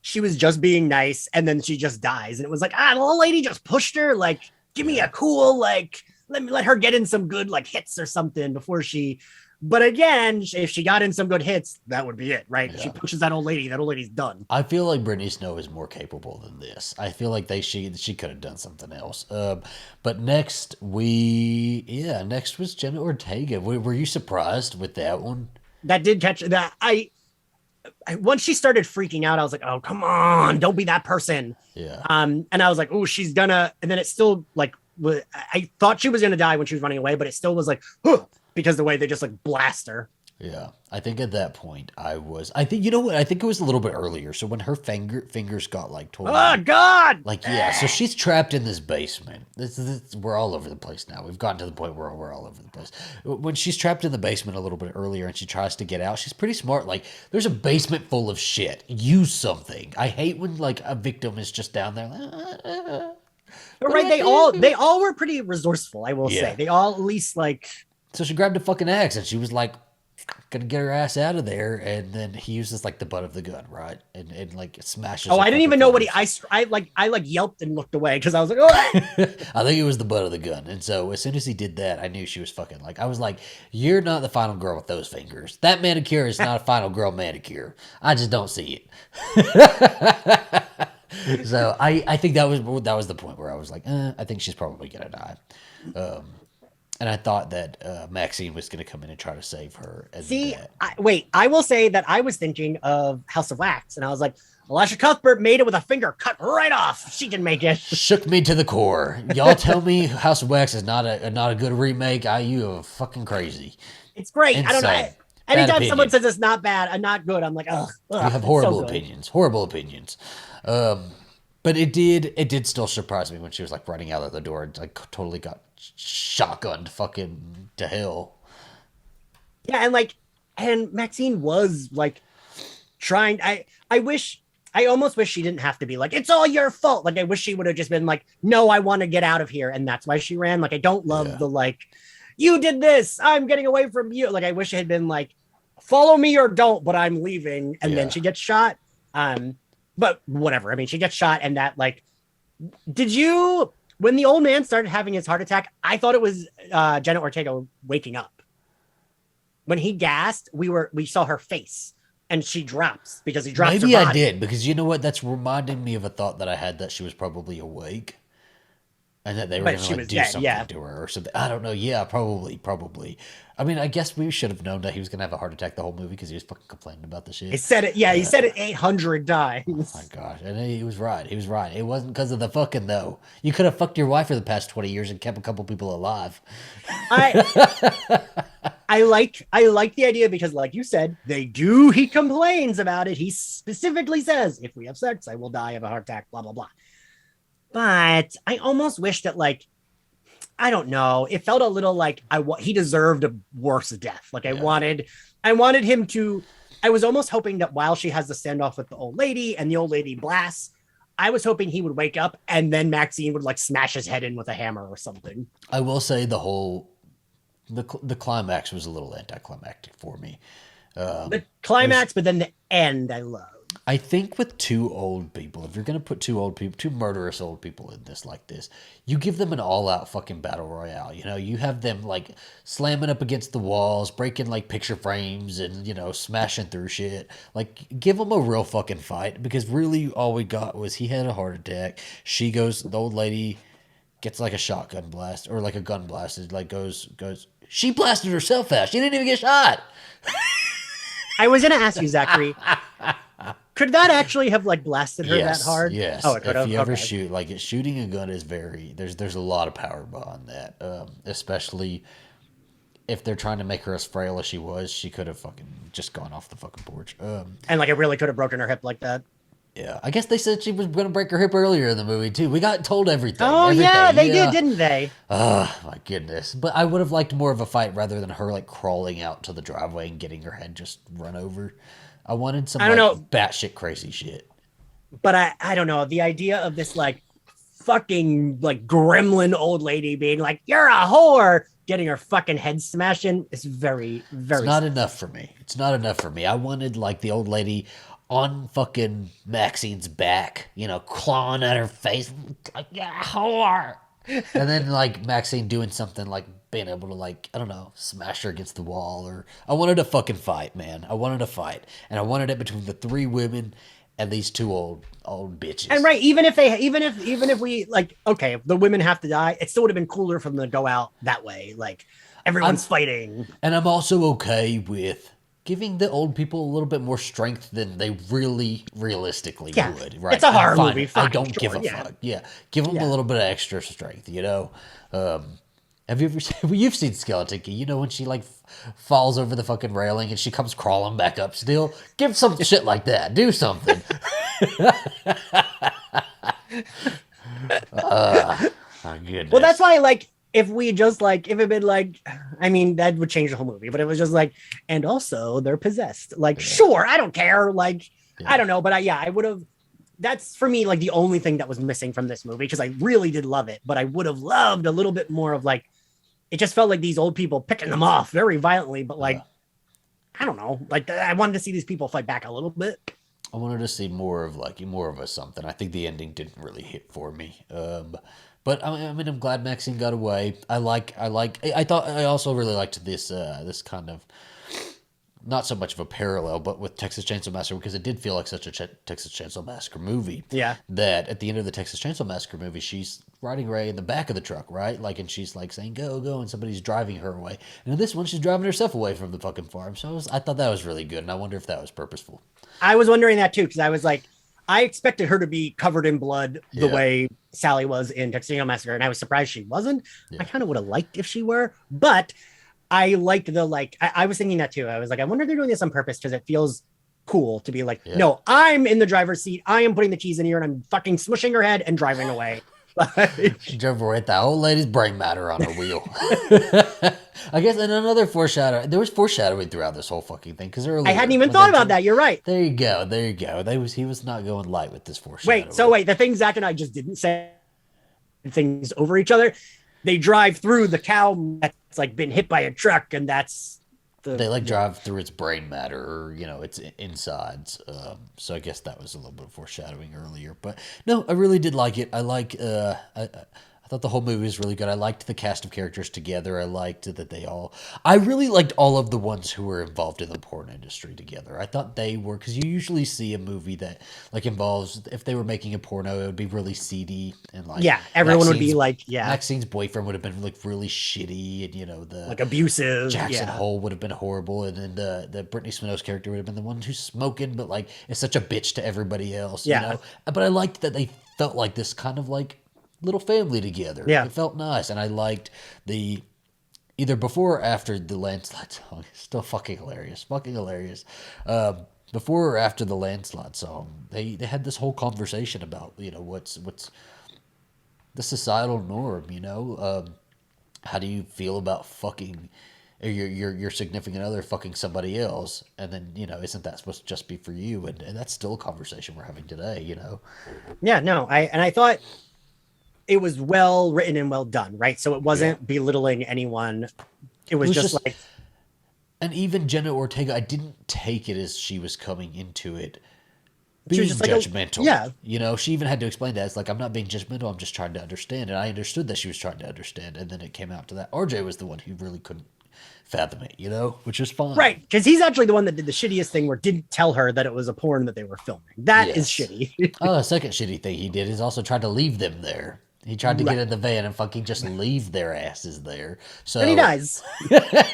she was just being nice, and then she just dies, and it was like, the old lady just pushed her. Like, give me a cool, like, let her get in some good, like, hits or something before she. But again, if she got in some good hits, that would be it, right? Yeah. She pushes that old lady's done. I feel like Brittany Snow is more capable than this. I feel like she could have done something else. But next was Jenna Ortega. Were you surprised with that one? That did catch that. I once she started freaking out, I was like, oh, come on, don't be that person. Yeah. And I was like, oh, she's gonna, and then it still, like, I thought she was gonna die when she was running away, but it still was like, huh, because the way they just, like, blast her. Yeah, I think at that point I think, you know what? I think it was a little bit earlier. So when her fingers got, like, totally. Oh, God! Like, yeah, so she's trapped in this basement. We're all over the place now. We've gotten to the point where we're all over the place. When she's trapped in the basement a little bit earlier and she tries to get out, she's pretty smart. Like, there's a basement full of shit. Use something. I hate when, like, a victim is just down there. But right, they all were pretty resourceful, I will say. They all at least, like. So she grabbed a fucking axe and she was like, gonna get her ass out of there, and then he uses, like, the butt of the gun, right, and like smashes. Oh, I didn't even know what I yelped and looked away because I was like, oh. I think it was the butt of the gun, and so as soon as he did that, I knew she was fucking, like, I was like, you're not the final girl with those fingers. That manicure is not a final girl manicure. I just don't see it. So I think that was the point where I was like, I think she's probably gonna die. And I thought that Maxine was going to come in and try to save her. I will say that I was thinking of House of Wax, and I was like, Elisha Cuthbert made it with a finger cut right off. She can make it. Shook me to the core. Y'all tell me House of Wax is not a good remake. You are fucking crazy. It's great. Insane. I don't know. Anytime someone says it's not bad and not good, I'm like, ugh. You have horrible opinions. Horrible opinions. But it did still surprise me when she was, like, running out of the door and, like, totally got shotgunned fucking to hell. Yeah, and Maxine was, like, trying. I almost wish she didn't have to be like, it's all your fault. Like, I wish she would have just been like, no, I want to get out of here, and that's why she ran. Like, I don't love the, like, you did this, I'm getting away from you. Like, I wish it had been like, follow me or don't, but I'm leaving, and then she gets shot. But whatever. I mean, she gets shot, and that, like, when the old man started having his heart attack, I thought it was Jenna Ortega waking up. When he gasped, we saw her face, and she drops because he drops. Maybe I did, because you know what? That's reminding me of a thought that I had, that she was probably awake, and that they were going to, like, do something to her or something. I don't know. Yeah, probably. I mean, I guess we should have known that he was going to have a heart attack the whole movie, because he was fucking complaining about the shit. He said it. Yeah, he said it 800 times. Oh my gosh. And he was right. It wasn't because of the fucking, though. You could have fucked your wife for the past 20 years and kept a couple people alive. I like the idea because, like you said, he complains about it. He specifically says, if we have sex, I will die of a heart attack, blah, blah, blah. But I almost wish that, like, I don't know. It felt a little like he deserved a worse death. Like, I wanted him to. I was almost hoping that while she has the standoff with the old lady and the old lady blasts, I was hoping he would wake up and then Maxine would, like, smash his head in with a hammer or something. I will say the climax was a little anticlimactic for me. The climax, but then the end, I love. I think with two old people, if you're going to put two murderous old people in this like this, you give them an all-out fucking battle royale. You know, you have them, like, slamming up against the walls, breaking, like, picture frames and, you know, smashing through shit. Like, give them a real fucking fight, because really all we got was he had a heart attack. The old lady gets, like, a shotgun blast or, like, a gun blast. It, like, goes. She blasted herself out. She didn't even get shot. I was going to ask you, Zachary. Could that actually have, like, blasted her that hard? Yes. Oh, it could have. If you ever shoot, like, shooting a gun is there's a lot of power behind that. Especially if they're trying to make her as frail as she was, she could have fucking just gone off the fucking porch. And, like, it really could have broken her hip like that. Yeah, I guess they said she was going to break her hip earlier in the movie, too. We got told everything. Oh, yeah, they did, didn't they? Oh, my goodness. But I would have liked more of a fight rather than her, like, crawling out to the driveway and getting her head just run over. I wanted some I don't like know, batshit crazy shit. but I don't know. The idea of this like fucking like gremlin old lady being like, "You're a whore," getting her fucking head smashed in is very, It's very. not enough for me. It's not enough for me. I wanted like the old lady on fucking Maxine's back, clawing at her face, like, yeah, whore. And then like Maxine doing something like being able to like, I don't know, smash her against the wall, or I wanted a fucking fight, man. I wanted a fight. And I wanted it between the three women and these two old And bitches. right, even if we like, okay, if the women have to die, it still would have been cooler for them to go out that way. Like I'm everyone's fighting. and I'm also okay with giving the old people a little bit more strength than they really realistically Yeah, would, right? it's a I'm horror fine. movie. I Fine, don't give sure, a yeah, fuck. Yeah, give them a yeah. little bit of extra strength. Have you ever seen, well, you've seen Skeleton Key, when she like falls over the fucking railing and she comes crawling back up still? Give some shit like that. Do something. My goodness. Well, that's why, like, if we just like, if it been like, I mean, that would change the whole movie. But it was just like, and also they're possessed. Like, sure, I don't care. Like, I don't know, but I would have. That's for me like the only thing that was missing from this movie because I really did love it, but I would have loved a little bit more of like. It just felt like these old people picking them off very violently, but like, I don't know, like I wanted to see these people fight back a little bit. I wanted to see more of a something. I think the ending didn't really hit for me. But I mean, I'm glad Maxine got away. I also really liked this kind of, not so much of a parallel, but with Texas Chainsaw Massacre, because it did feel like such a Texas Chainsaw Massacre movie. Yeah. That at the end of the Texas Chainsaw Massacre movie, she's riding Ray in the back of the truck, right? Like, and she's like saying, "Go, go," and somebody's driving her away. And in this one, she's driving herself away from the fucking farm. So I thought that was really good, and I wonder if that was purposeful. I was wondering that too, because I was like, I expected her to be covered in blood the way Sally was in Texas Chainsaw Massacre, and I was surprised she wasn't. I kind of would have liked if she were, but I liked the like. I was thinking that too. I was like, I wonder if they're doing this on purpose because it feels cool to be like, no, I'm in the driver's seat. I am putting the keys in here, and I'm fucking smushing her head and driving away. She drove away with that old lady's brain matter on her wheel. I guess, and another foreshadow. There was foreshadowing throughout this whole fucking thing because I hadn't even thought about that. You're right. There you go. There you go. He was not going light with this foreshadowing. Wait. The thing Zach and I just didn't say things over each other. They drive through the cow that's like been hit by a truck, and that's they like drive through its brain matter, or its insides. So I guess that was a little bit of foreshadowing earlier. But no, I really did like it. I thought the whole movie was really good. I liked the cast of characters together. I liked that I really liked all of the ones who were involved in the porn industry together. I thought they were, because you usually see a movie that like involves, if they were making a porno, it would be really seedy and like, everyone would be like, Maxine's boyfriend would have been like really shitty, and the like abusive. Jackson Hole would have been horrible, and then the Brittany Snow's character would have been the one who's smoking, but like is such a bitch to everybody else. But I liked that they felt like this kind of like little family together. It felt nice, and I liked the either before or after the landslide song. Still fucking hilarious. Before or after the landslide song, they had this whole conversation about what's the societal norm. How do you feel about fucking your significant other fucking somebody else, and then isn't that supposed to just be for you? And that's still a conversation we're having today. I thought it was well written and well done, right? So it wasn't belittling anyone. It was just like, and even Jenna Ortega, I didn't take it as she was coming into it being just like judgmental. She even had to explain that. It's like, I'm not being judgmental, I'm just trying to understand. And I understood that she was trying to understand, and then it came out to that RJ was the one who really couldn't fathom it, which is fine. Right, because he's actually the one that did the shittiest thing where didn't tell her that it was a porn that they were filming. That is shitty. The second shitty thing he did is also tried to leave them there. He tried to get in the van and fucking just leave their asses there. So and he dies.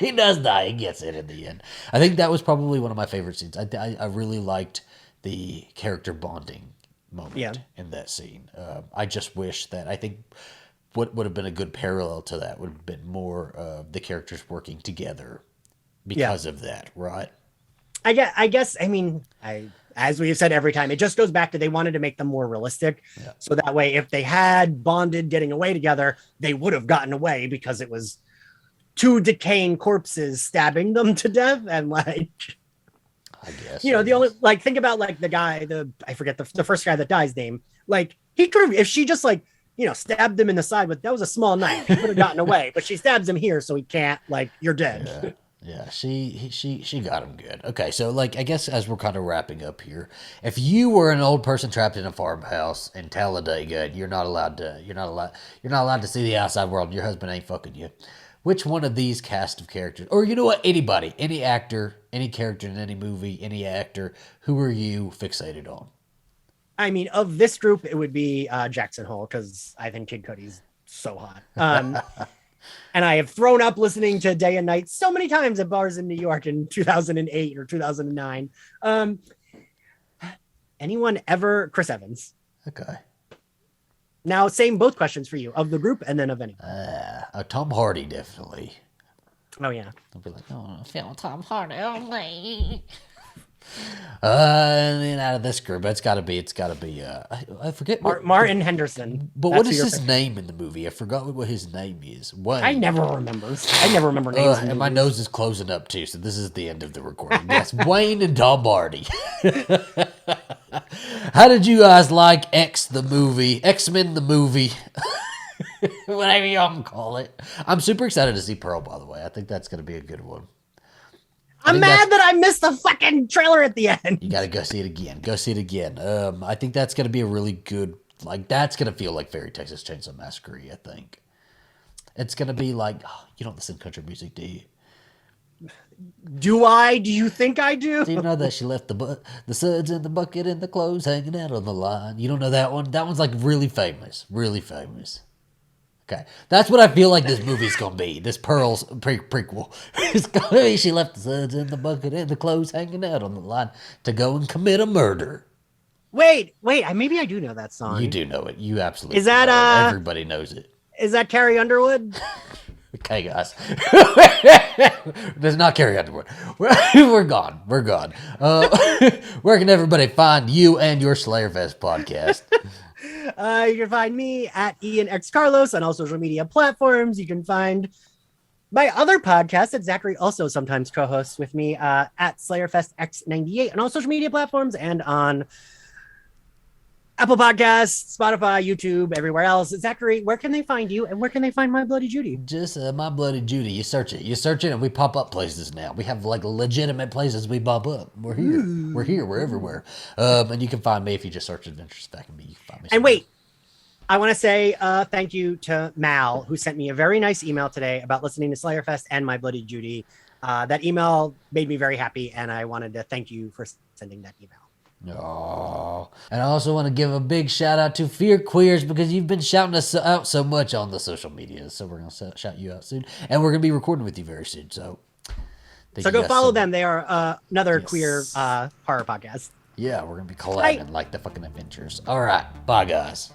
He does die. He gets it in the end. I think that was probably one of my favorite scenes. I really liked the character bonding moment in that scene. I just wish that, I think what would have been a good parallel to that would have been more of the characters working together because of that, right? I guess, as we've said every time, it just goes back to they wanted to make them more realistic. So that way, if they had bonded getting away together, they would have gotten away because it was two decaying corpses stabbing them to death. And like, I guess. You know, the only like think about like the guy, I forget the first guy that dies name. Like he could have, if she just like, you know, stabbed him in the side with, that was a small knife, he could have gotten away, but she stabs him here, so he can't, like, you're dead. Yeah. Yeah, she got him good. Okay, so like I guess as we're kind of wrapping up here, if you were an old person trapped in a farmhouse in Talladega, and you're not allowed to see the outside world, and your husband ain't fucking you, which one of these cast of characters, or you know what, anybody, any actor, any character in any movie, any actor, who are you fixated on? I mean, of this group, it would be Jackson Hole, because I think Kid Cudi's so hot. And I have thrown up listening to Day and Night so many times at bars in New York in 2008 or 2009. Anyone ever? Chris Evans. Okay. Now, same both questions for you, of the group and then of anyone. Tom Hardy, definitely. Oh, yeah. I'll be like, oh, I feel Tom Hardy only. And then out of this group, it's got to be. I forget Martin Henderson. But what is his name in the movie? I forgot what his name is. What? I never remember names. And my nose is closing up too, so this is the end of the recording. Yes, Wayne and Tom Hardy. How did you guys like X-Men the movie? Whatever you all call it. I'm super excited to see Pearl, by the way. I think that's going to be a good one. I'm mad that I missed the fucking trailer at the end. You got to go see it again. I think that's going to be a really good, like, that's going to feel like Fairy Texas Chainsaw Massacre, I think. It's going to be like, you don't listen to country music, do you? Do I? Do you think I do? Do you know that she left the suds in the bucket and the clothes hanging out on the line? You don't know that one? That one's like really famous. Really famous. Okay, that's what I feel like this movie's gonna be. This Pearl's prequel. It's gonna be she left the suds in the bucket and the clothes hanging out on the line to go and commit a murder. Wait, maybe I do know that song. You do know it. You absolutely is that know it. Everybody knows it. Is that Carrie Underwood? Okay, guys. Does not Carrie Underwood. We're gone. Where can everybody find you and your Slayerfest podcast? You can find me at Ian X Carlos on all social media platforms. You can find my other podcast that Zachary also sometimes co-hosts with me at Slayerfest X98 on all social media platforms and on Apple Podcasts, Spotify, YouTube, everywhere else. Zachary, where can they find you and where can they find My Bloody Judy? Just My Bloody Judy. You search it and we pop up places now. We have like legitimate places we pop up. We're here. Ooh. We're everywhere. And you can find me if you just search Adventures Back in Me. You can find me. And wait, I want to say thank you to Mal, who sent me a very nice email today about listening to Slayerfest and My Bloody Judy. That email made me very happy, and I wanted to thank you for sending that email. Oh, and I also want to give a big shout out to Fear Queers because you've been shouting us out so much on the social media. So we're going to shout you out soon. And we're going to be recording with you very soon. So go follow them. They are another queer horror podcast. Yeah, we're going to be collabing like the fucking Adventures. All right. Bye, guys.